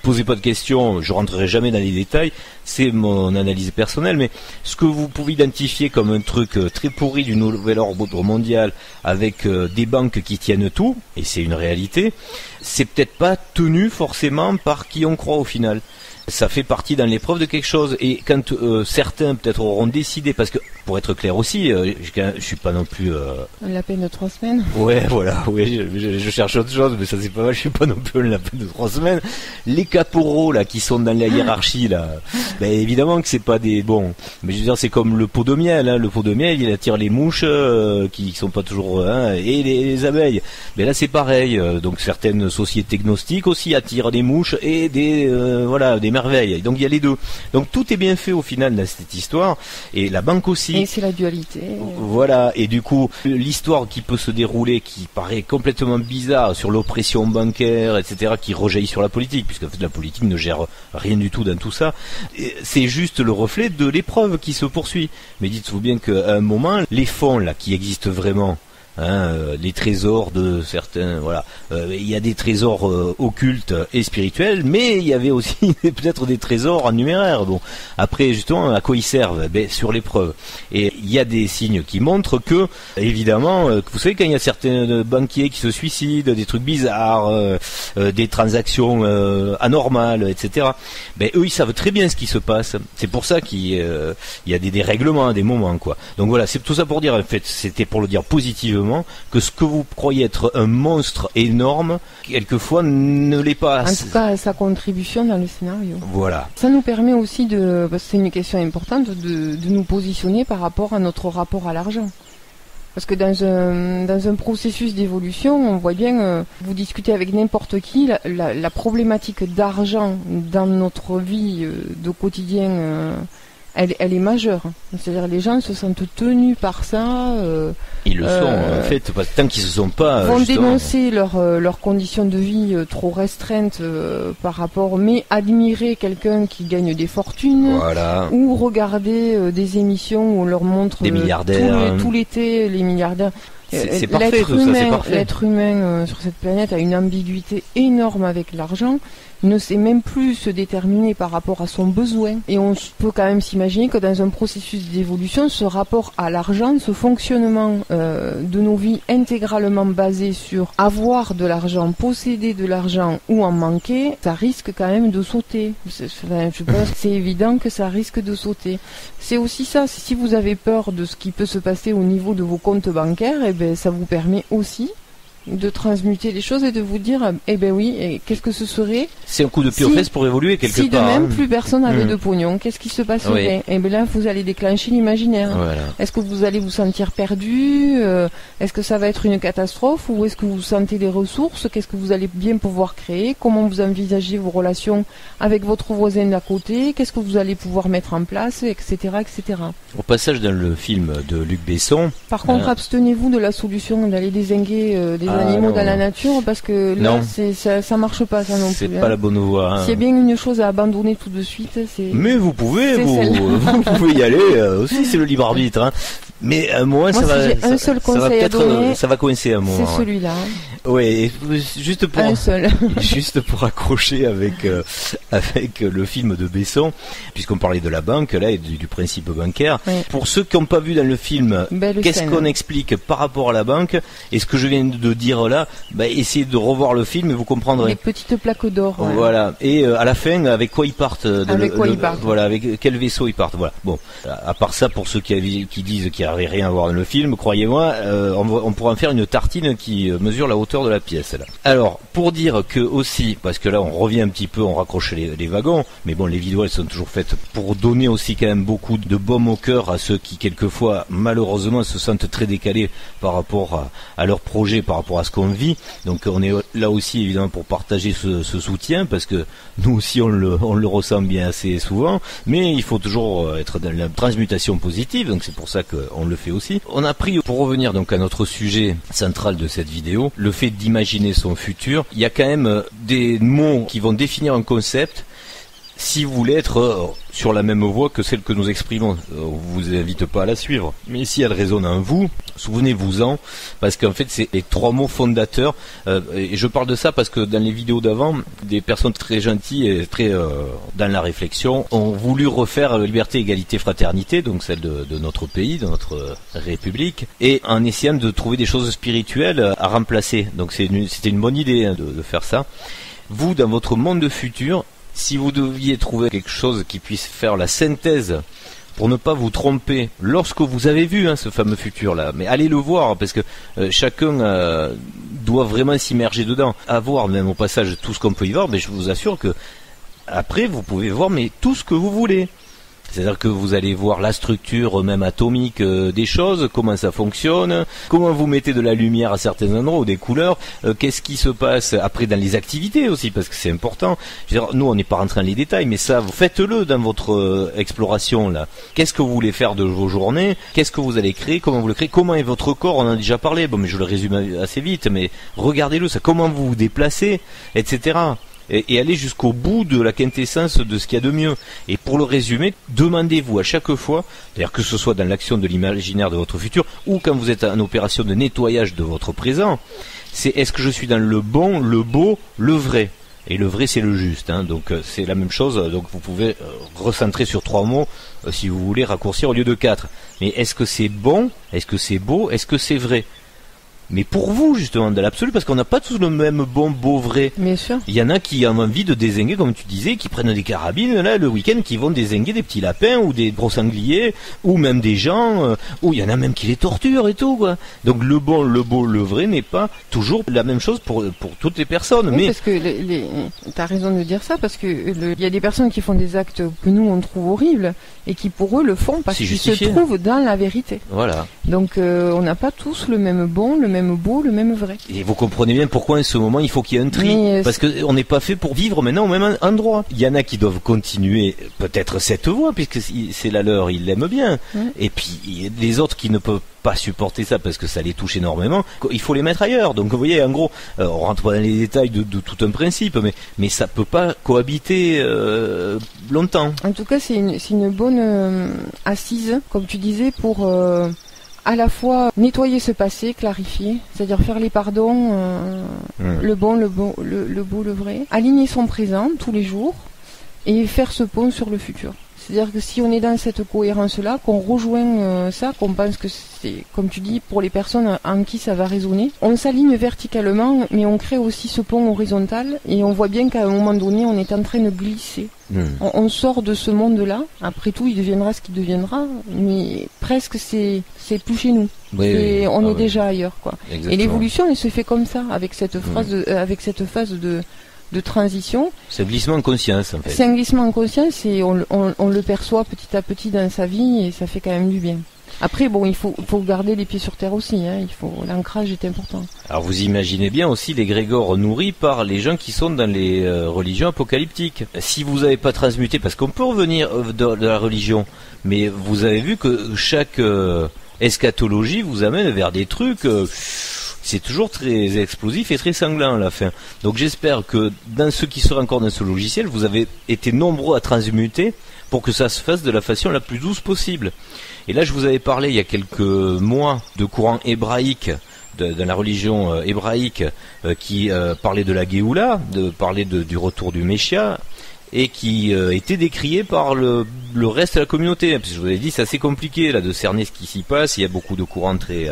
posez pas de questions, je rentrerai jamais dans les détails, c'est mon analyse personnelle, mais ce que vous pouvez identifier comme un truc très pourri du nouvel ordre mondial avec des banques qui tiennent tout, et c'est une réalité, c'est peut-être pas tenu forcément par qui on croit au final. Ça fait partie dans l'épreuve de quelque chose, et quand certains peut-être auront décidé, parce que pour être clair aussi, je suis pas non plus un lapin de 3 semaines. Ouais, voilà, ouais, je cherche autre chose, mais ça c'est pas mal, je suis pas non plus un lapin de 3 semaines. Les caporaux là qui sont dans la hiérarchie là, ben évidemment que c'est pas des bons, mais je veux dire c'est comme le pot de miel, hein. Le pot de miel il attire les mouches qui sont pas toujours et les abeilles. Mais là c'est pareil, donc certaines sociétés gnostiques aussi attirent des mouches et des merveilles. Donc il y a les deux. Donc tout est bien fait au final dans cette histoire, et la banque aussi. Et c'est la dualité. Voilà, et du coup, l'histoire qui peut se dérouler, qui paraît complètement bizarre sur l'oppression bancaire, etc., qui rejaillit sur la politique, puisque en fait, la politique ne gère rien du tout dans tout ça, c'est juste le reflet de l'épreuve qui se poursuit. Mais dites-vous bien qu'à un moment, les fonds là qui existent vraiment, les trésors de certains, voilà. Il y a des trésors occultes et spirituels, mais il y avait aussi peut-être des trésors en numéraire. Bon, après justement, à quoi ils servent? Ben, sur l'épreuve. Et il y a des signes qui montrent que, évidemment, vous savez quand il y a certains banquiers qui se suicident, des trucs bizarres, des transactions anormales, etc. Ben eux, ils savent très bien ce qui se passe. C'est pour ça qu'il y a des dérèglements à des moments, quoi. Donc voilà, c'est tout ça pour dire. En fait, c'était pour le dire positivement. simplement que ce que vous croyez être un monstre énorme, quelquefois ne l'est pas. En tout cas, sa contribution dans le scénario. Voilà. Ça nous permet aussi parce que c'est une question importante, de nous positionner par rapport à notre rapport à l'argent. Parce que dans un processus d'évolution, on voit bien, vous discutez avec n'importe qui, la problématique d'argent dans notre vie de quotidien, elle est majeure. C'est-à-dire les gens se sentent tenus par ça. Ils le sont, en fait, tant qu'ils ne se sont pas... vont dénoncer leurs conditions de vie trop restreintes par rapport, mais admirer quelqu'un qui gagne des fortunes, voilà. Ou regarder des émissions où on leur montre des milliardaires, tout l'été les milliardaires. C'est parfait, tout ça, c'est parfait. L'être humain sur cette planète a une ambiguïté énorme avec l'argent. Il ne sait même plus se déterminer par rapport à son besoin. Et on peut quand même s'imaginer que dans un processus d'évolution, ce rapport à l'argent, ce fonctionnement de nos vies intégralement basé sur avoir de l'argent, posséder de l'argent ou en manquer, ça risque quand même de sauter. Je pense que c'est évident que ça risque de sauter. C'est aussi ça, si vous avez peur de ce qui peut se passer au niveau de vos comptes bancaires, eh ben, ça vous permet aussi de transmuter les choses et de vous dire, eh ben oui, et qu'est-ce que ce serait? C'est un coup de pied aux fesses pour évoluer quelque part. Si de même plus personne n'avait de pognon, qu'est-ce qui se passerait? Et bien là, vous allez déclencher l'imaginaire. Voilà. Est-ce que vous allez vous sentir perdu? Est-ce que ça va être une catastrophe? Ou est-ce que vous sentez des ressources? Qu'est-ce que vous allez bien pouvoir créer? Comment vous envisagez vos relations avec votre voisin d'à côté? Qu'est-ce que vous allez pouvoir mettre en place? Etc., etc. Au passage, dans le film de Luc Besson... Par contre, abstenez-vous de la solution d'aller dézinguer des animaux dans la nature, parce que là, ça marche pas, ça non plus. C'est pas la bonne voie. Hein. S'il y a bien une chose à abandonner tout de suite, c'est... Mais vous pouvez, vous pouvez y aller aussi, c'est le libre arbitre. Hein. Mais moi ça va. J'ai un seul conseil à donner. Ça va coincer à moi. C'est celui-là. Oui, juste pour un seul. Juste pour accrocher avec le film de Besson, puisqu'on parlait de la banque là et du principe bancaire. Oui. Pour ceux qui n'ont pas vu dans le film, qu'est-ce qu'on explique par rapport à la banque? Et ce que je viens de dire là, essayez de revoir le film et vous comprendrez. Les petites plaques d'or. Voilà. Et à la fin, avec quoi ils partent? Voilà, avec quel vaisseau ils partent. Voilà. Bon, à part ça, pour ceux qui disent qu'il n'y avait rien à voir dans le film, croyez-moi, on pourra en faire une tartine qui mesure la hauteur de la pièce là. Alors, pour dire que aussi, parce que là on revient un petit peu, on raccroche les wagons, mais bon, les vidéos elles sont toujours faites pour donner aussi quand même beaucoup de baume au cœur à ceux qui quelquefois malheureusement se sentent très décalés par rapport à leur projet, par rapport à ce qu'on vit. Donc on est là aussi évidemment pour partager ce soutien, parce que nous aussi on le ressent bien assez souvent, mais il faut toujours être dans la transmutation positive, donc c'est pour ça qu'on le fait aussi. On a pris, pour revenir donc à notre sujet central de cette vidéo, le fait d'imaginer son futur. Il y a quand même des mots qui vont définir un concept. Si vous voulez être sur la même voie que celle que nous exprimons, on vous invite pas à la suivre. Mais si elle résonne en vous, souvenez-vous-en, parce qu'en fait c'est les 3 mots fondateurs. Et je parle de ça parce que dans les vidéos d'avant, des personnes très gentilles et très dans la réflexion ont voulu refaire liberté, égalité, fraternité, donc celle de notre pays, de notre République, et en essayant de trouver des choses spirituelles à remplacer. Donc c'était une bonne idée de faire ça. Vous, dans votre monde futur, si vous deviez trouver quelque chose qui puisse faire la synthèse pour ne pas vous tromper lorsque vous avez vu ce fameux futur-là, mais allez le voir, parce que chacun doit vraiment s'immerger dedans, avoir même au passage tout ce qu'on peut y voir, mais je vous assure que après vous pouvez voir mais tout ce que vous voulez. C'est-à-dire que vous allez voir la structure même atomique des choses, comment ça fonctionne, comment vous mettez de la lumière à certains endroits ou des couleurs, qu'est-ce qui se passe après dans les activités aussi, parce que c'est important. Je veux dire, nous on n'est pas rentré dans les détails, mais ça, faites-le dans votre exploration là. Qu'est-ce que vous voulez faire de vos journées, qu'est-ce que vous allez créer, comment vous le créez, comment est votre corps, on en a déjà parlé, bon mais je le résume assez vite, mais regardez-le, ça, comment vous vous déplacez, etc. Et aller jusqu'au bout de la quintessence de ce qu'il y a de mieux. Et pour le résumer, demandez-vous à chaque fois, c'est-à-dire que ce soit dans l'action de l'imaginaire de votre futur, ou quand vous êtes en opération de nettoyage de votre présent, c'est est-ce que je suis dans le bon, le beau, le vrai. Et le vrai c'est le juste, donc c'est la même chose, donc vous pouvez recentrer sur 3 mots si vous voulez raccourcir au lieu de 4. Mais est-ce que c'est bon, est-ce que c'est beau, est-ce que c'est vrai? mais pour vous justement, dans l'absolu, parce qu'on n'a pas tous le même bon, beau, vrai. Bien sûr. Il y en a qui ont envie de dézinguer, comme tu disais, qui prennent des carabines là le week-end, qui vont dézinguer des petits lapins ou des gros sangliers, ou même des gens, ou il y en a même qui les torturent et tout, quoi. Donc le bon, le beau, le vrai n'est pas toujours la même chose pour toutes les personnes. Oui, mais parce que t'as raison de dire ça, parce que il y a des personnes qui font des actes que nous on trouve horribles et qui pour eux le font parce qu'ils se trouvent dans la vérité. Voilà. Donc on n'a pas tous le même bon, le même beau, le même vrai. Et vous comprenez bien pourquoi en ce moment il faut qu'il y ait un tri, parce que on n'est pas fait pour vivre maintenant au même endroit. Il y en a qui doivent continuer peut-être cette voie puisque c'est la leur, ils l'aiment bien. Et puis les autres qui ne peuvent pas supporter ça parce que ça les touche énormément, il faut les mettre ailleurs. Donc vous voyez, en gros, on rentre pas dans les détails de tout un principe, mais ça peut pas cohabiter longtemps. En tout cas, c'est une bonne assise, comme tu disais, pour à la fois nettoyer ce passé, clarifier, c'est-à-dire faire les pardons, le bon, le beau, le vrai, aligner son présent tous les jours et faire ce pont sur le futur. C'est-à-dire que si on est dans cette cohérence-là, qu'on rejoint ça, qu'on pense que c'est, comme tu dis, pour les personnes en qui ça va résonner, on s'aligne verticalement, mais on crée aussi ce pont horizontal, et on voit bien qu'à un moment donné, on est en train de glisser. On sort de ce monde-là, après tout, il deviendra ce qu'il deviendra, mais presque c'est plus chez nous. Oui, on est déjà ailleurs, quoi. Exactement. Et l'évolution, elle se fait comme ça, avec cette phase de transition. C'est un glissement en conscience, en fait. C'est un glissement en conscience et on le perçoit petit à petit dans sa vie et ça fait quand même du bien. Après, bon, il faut garder les pieds sur terre aussi, hein. L'ancrage est important. Alors vous imaginez bien aussi l'égrégore nourri par les gens qui sont dans les religions apocalyptiques. Si vous n'avez pas transmuté, parce qu'on peut revenir de la religion, mais vous avez vu que chaque eschatologie vous amène vers des trucs... c'est toujours très explosif et très sanglant à la fin. Donc j'espère que dans ceux qui seraient encore dans ce logiciel, vous avez été nombreux à transmuter pour que ça se fasse de la façon la plus douce possible. Et là, je vous avais parlé il y a quelques mois de courant hébraïque, de la religion hébraïque, qui parlait de la Géoula, parlait du retour du Messia, et qui était décrié par le reste de la communauté. Parce que je vous avais dit, c'est assez compliqué là de cerner ce qui s'y passe, il y a beaucoup de courants très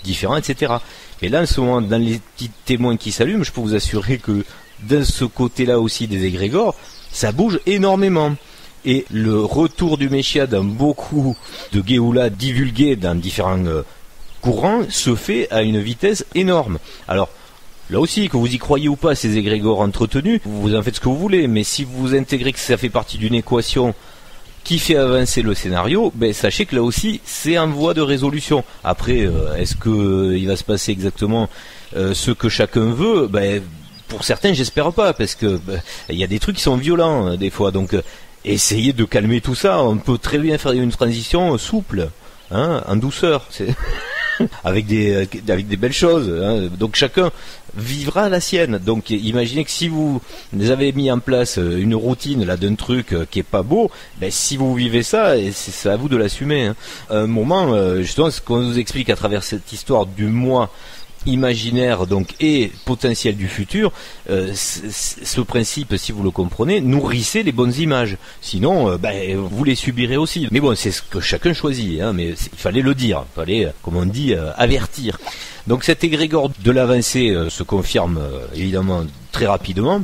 différents, etc. Et là, en ce moment, dans les petits témoins qui s'allument, je peux vous assurer que dans ce côté-là aussi des égrégores, ça bouge énormément. Et le retour du Messia dans beaucoup de Géoula divulgués dans différents courants se fait à une vitesse énorme. Alors, là aussi, que vous y croyez ou pas, ces égrégores entretenus, vous en faites ce que vous voulez, mais si vous intégrez que ça fait partie d'une équation qui fait avancer le scénario, sachez que là aussi, c'est en voie de résolution. Après, est-ce que il va se passer exactement ce que chacun veut ? Pour certains, j'espère pas, parce que il y a des trucs qui sont violents des fois. Donc, essayez de calmer tout ça. On peut très bien faire une transition souple, en douceur. Avec des belles choses, hein. Donc chacun vivra la sienne. Donc imaginez que si vous avez mis en place une routine là d'un truc qui est pas beau, si vous vivez ça, c'est à vous de l'assumer, hein. Un moment, justement, ce qu'on nous explique à travers cette histoire du moi imaginaire donc et potentiel du futur, ce principe, si vous le comprenez, nourrissez les bonnes images. Sinon, vous les subirez aussi. Mais bon, c'est ce que chacun choisit, hein, mais il fallait le dire, il fallait, comme on dit, avertir. Donc cet égrégore de l'avancée se confirme évidemment très rapidement.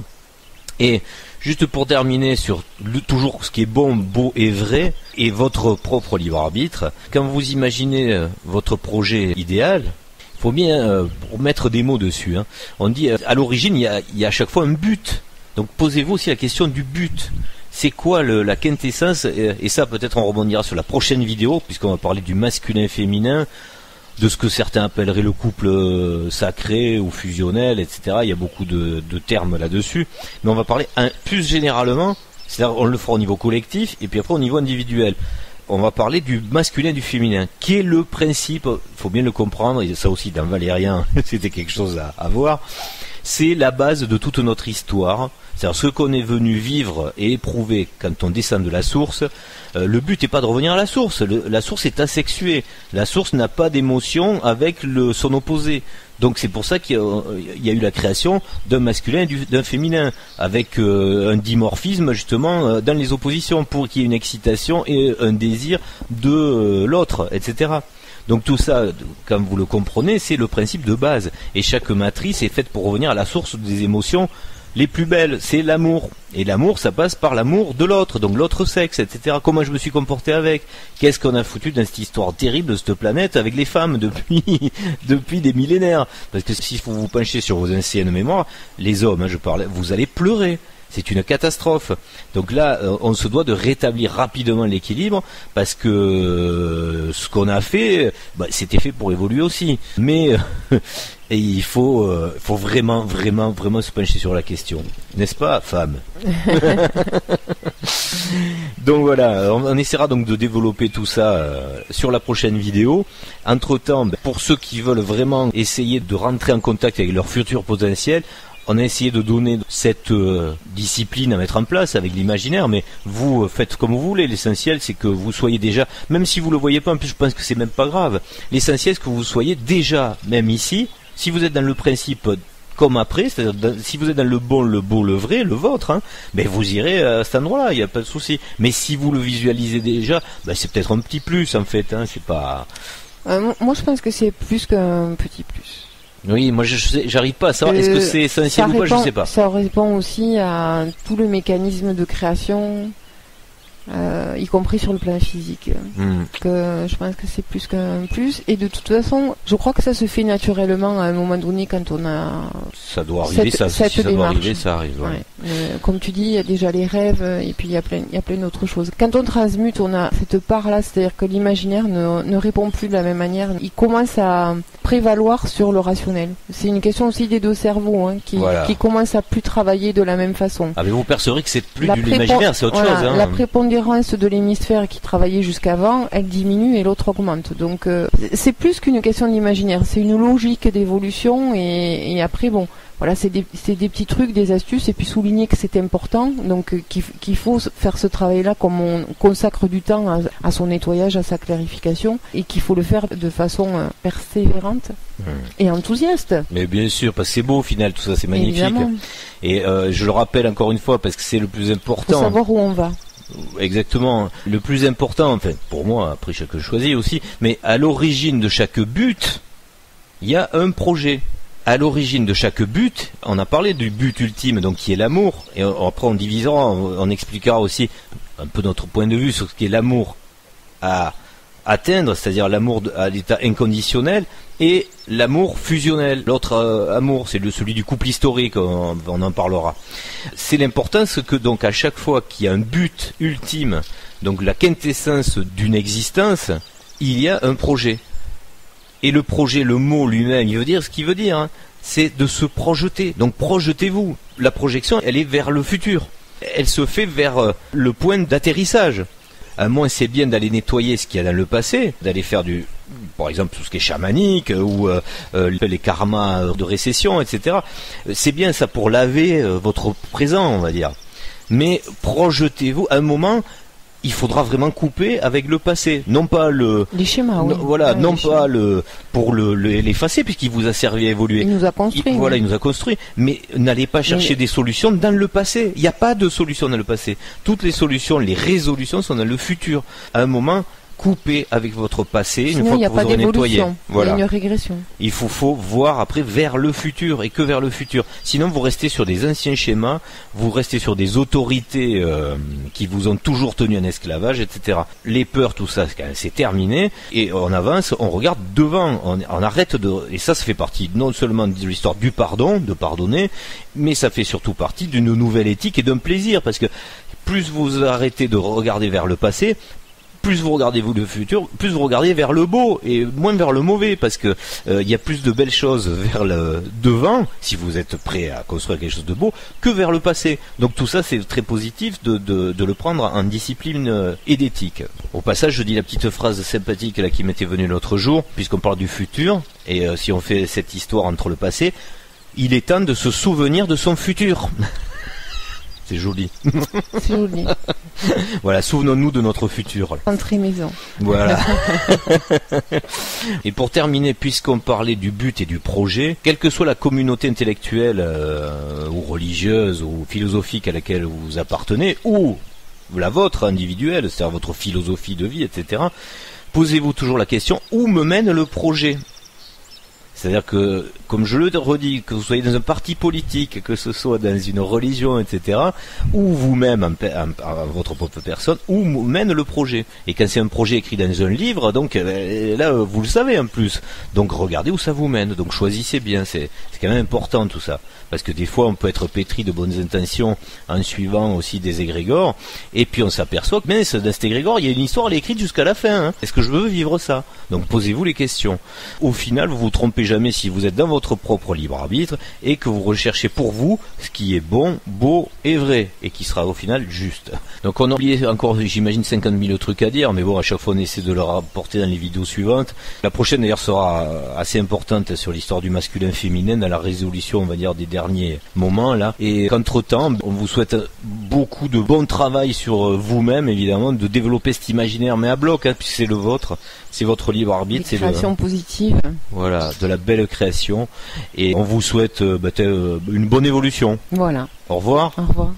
Et juste pour terminer sur toujours ce qui est bon, beau et vrai, et votre propre libre arbitre, quand vous imaginez votre projet idéal, il faut bien mettre des mots dessus, hein. On dit à l'origine il y a à chaque fois un but. Donc posez-vous aussi la question du but. C'est quoi la quintessence, et ça peut-être on rebondira sur la prochaine vidéo, puisqu'on va parler du masculin-féminin, de ce que certains appelleraient le couple sacré ou fusionnel, etc. Il y a beaucoup de termes là-dessus. Mais on va parler plus généralement, c'est-à-dire on le fera au niveau collectif, et puis après au niveau individuel. On va parler du masculin et du féminin, qui est le principe, il faut bien le comprendre, et ça aussi dans Valérien, c'était quelque chose à voir, c'est la base de toute notre histoire, c'est-à-dire ce qu'on est venu vivre et éprouver quand on descend de la source. Le but n'est pas de revenir à la source, la source est asexuée, la source n'a pas d'émotion avec son opposé. Donc c'est pour ça qu'il y a eu la création d'un masculin et d'un féminin, avec un dimorphisme justement dans les oppositions, pour qu'il y ait une excitation et un désir de l'autre, etc. Donc tout ça, comme vous le comprenez, c'est le principe de base. Et chaque matrice est faite pour revenir à la source des émotions les plus belles, c'est l'amour. Et l'amour, ça passe par l'amour de l'autre, donc l'autre sexe, etc. Comment je me suis comporté avec? Qu'est-ce qu'on a foutu dans cette histoire terrible de cette planète avec les femmes depuis des millénaires? Parce que si vous vous penchez sur vos anciennes mémoires, les hommes, je parle, vous allez pleurer. C'est une catastrophe. Donc là, on se doit de rétablir rapidement l'équilibre parce que ce qu'on a fait, c'était fait pour évoluer aussi. Mais et il faut vraiment se pencher sur la question, n'est-ce pas, femme? Donc voilà, on essaiera donc de développer tout ça sur la prochaine vidéo. Entre-temps, pour ceux qui veulent vraiment essayer de rentrer en contact avec leur futur potentiel, on a essayé de donner cette discipline à mettre en place avec l'imaginaire, mais vous faites comme vous voulez. L'essentiel, c'est que vous soyez déjà, même si vous le voyez pas, en plus je pense que c'est même pas grave. L'essentiel, c'est que vous soyez déjà, même ici, si vous êtes dans le principe comme après, c'est-à-dire si vous êtes dans le bon, le beau, le vrai, le vôtre, vous irez à cet endroit-là, il n'y a pas de souci. Mais si vous le visualisez déjà, c'est peut-être un petit plus en fait, c'est pas... moi je pense que c'est plus qu'un petit plus. Oui, moi j'arrive pas à savoir est-ce que c'est essentiel ou pas, je sais pas. Ça répond aussi à tout le mécanisme de création, y compris sur le plan physique. Que je pense que c'est plus qu'un plus. Et de toute façon, je crois que ça se fait naturellement à un moment donné quand on a... Ça doit arriver, ça doit arriver, ça arrive. Ouais. Comme tu dis, il y a déjà les rêves et puis il y a plein d'autres choses. Quand on transmute, on a cette part-là, c'est-à-dire que l'imaginaire ne répond plus de la même manière. Il commence à prévaloir sur le rationnel. C'est une question aussi des deux cerveaux qui commencent à plus travailler de la même façon. Ah mais vous percevrez que c'est plus de l'imaginaire, c'est autre chose. La prépondérance de l'hémisphère qui travaillait jusqu'avant, elle diminue et l'autre augmente. Donc c'est plus qu'une question d'imaginaire, c'est une logique d'évolution et après voilà, c'est des petits trucs, des astuces, et puis souligner que c'est important, donc qu'il faut faire ce travail-là comme on consacre du temps à son nettoyage, à sa clarification, et qu'il faut le faire de façon persévérante et enthousiaste. Mais bien sûr, parce que c'est beau au final, tout ça, c'est magnifique. Évidemment. Et je le rappelle encore une fois, parce que c'est le plus important. Il faut savoir où on va. Exactement. Le plus important, enfin, pour moi, après chacun choisit aussi, mais à l'origine de chaque but, il y a un projet. À l'origine de chaque but, on a parlé du but ultime, donc qui est l'amour, et après on divisera, on expliquera aussi un peu notre point de vue sur ce qu'est l'amour à atteindre, c'est-à-dire l'amour à l'état inconditionnel et l'amour fusionnel. L'autre amour, c'est celui du couple historique, on en parlera. C'est l'importance que donc à chaque fois qu'il y a un but ultime, donc la quintessence d'une existence, il y a un projet. Et le projet, le mot lui-même, il veut dire ce qu'il veut dire, c'est de se projeter. Donc projetez-vous. La projection, elle est vers le futur. Elle se fait vers le point d'atterrissage. À moins c'est bien d'aller nettoyer ce qu'il y a dans le passé, d'aller faire par exemple tout ce qui est chamanique ou les karmas de récession, etc. C'est bien ça pour laver votre présent, on va dire. Mais projetez-vous à un moment. Il faudra vraiment couper avec le passé, non pas les schémas, oui. Voilà, non pas pour l'effacer puisqu'il vous a servi à évoluer. Il nous a construit. Il nous a construit. Mais n'allez pas chercher des solutions dans le passé. Il n'y a pas de solution dans le passé. Toutes les solutions, les résolutions sont dans le futur. À un moment, coupez avec votre passé. Sinon, une fois que vous aurez nettoyé. Voilà. Il y a une régression. Il faut voir après vers le futur et que vers le futur. Sinon, vous restez sur des anciens schémas, vous restez sur des autorités qui vous ont toujours tenu en esclavage, etc. Les peurs, tout ça, c'est terminé. Et on avance, on regarde devant, on arrête et ça fait partie non seulement de l'histoire du pardon, de pardonner, mais ça fait surtout partie d'une nouvelle éthique et d'un plaisir. Parce que plus vous arrêtez de regarder vers le passé, plus vous regardez le futur, plus vous regardez vers le beau et moins vers le mauvais, parce que il y a plus de belles choses vers le devant, si vous êtes prêt à construire quelque chose de beau, que vers le passé. Donc tout ça, c'est très positif de le prendre en discipline et d'éthique. Au passage, je dis la petite phrase sympathique là qui m'était venue l'autre jour, puisqu'on parle du futur, et si on fait cette histoire entre le passé, il est temps de se souvenir de son futur. C'est joli. C'est joli. Voilà, souvenons-nous de notre futur. Entrée maison. Voilà. Et pour terminer, puisqu'on parlait du but et du projet, quelle que soit la communauté intellectuelle ou religieuse ou philosophique à laquelle vous appartenez, ou la vôtre individuelle, c'est-à-dire votre philosophie de vie, etc., posez-vous toujours la question, où me mène le projet ? C'est-à-dire que, comme je le redis, que vous soyez dans un parti politique, que ce soit dans une religion, etc., ou vous-même, à votre propre personne, où mène le projet. Et quand c'est un projet écrit dans un livre, donc là, vous le savez en plus. Donc regardez où ça vous mène. Donc choisissez bien. C'est quand même important tout ça. Parce que des fois, on peut être pétri de bonnes intentions en suivant aussi des égrégores. Et puis on s'aperçoit que même dans cet égrégore, il y a une histoire, elle est écrite jusqu'à la fin. Hein. Est-ce que je veux vivre ça ? Donc posez-vous les questions. Au final, vous vous trompez jamais si vous êtes dans votre propre libre arbitre et que vous recherchez pour vous ce qui est bon, beau et vrai et qui sera au final juste. Donc on a oublié encore, j'imagine, 50 000 trucs à dire, mais bon, à chaque fois on essaie de le rapporter dans les vidéos suivantes. La prochaine d'ailleurs sera assez importante sur l'histoire du masculin-féminin dans la résolution, on va dire, des derniers moments là. Et qu'entre-temps, on vous souhaite beaucoup de bon travail sur vous-même, évidemment, de développer cet imaginaire, mais à bloc, hein, puisque c'est le vôtre, c'est votre libre arbitre. C'est création positive. Voilà, de la belle création. Et on vous souhaite une bonne évolution. Voilà. Au revoir. Au revoir.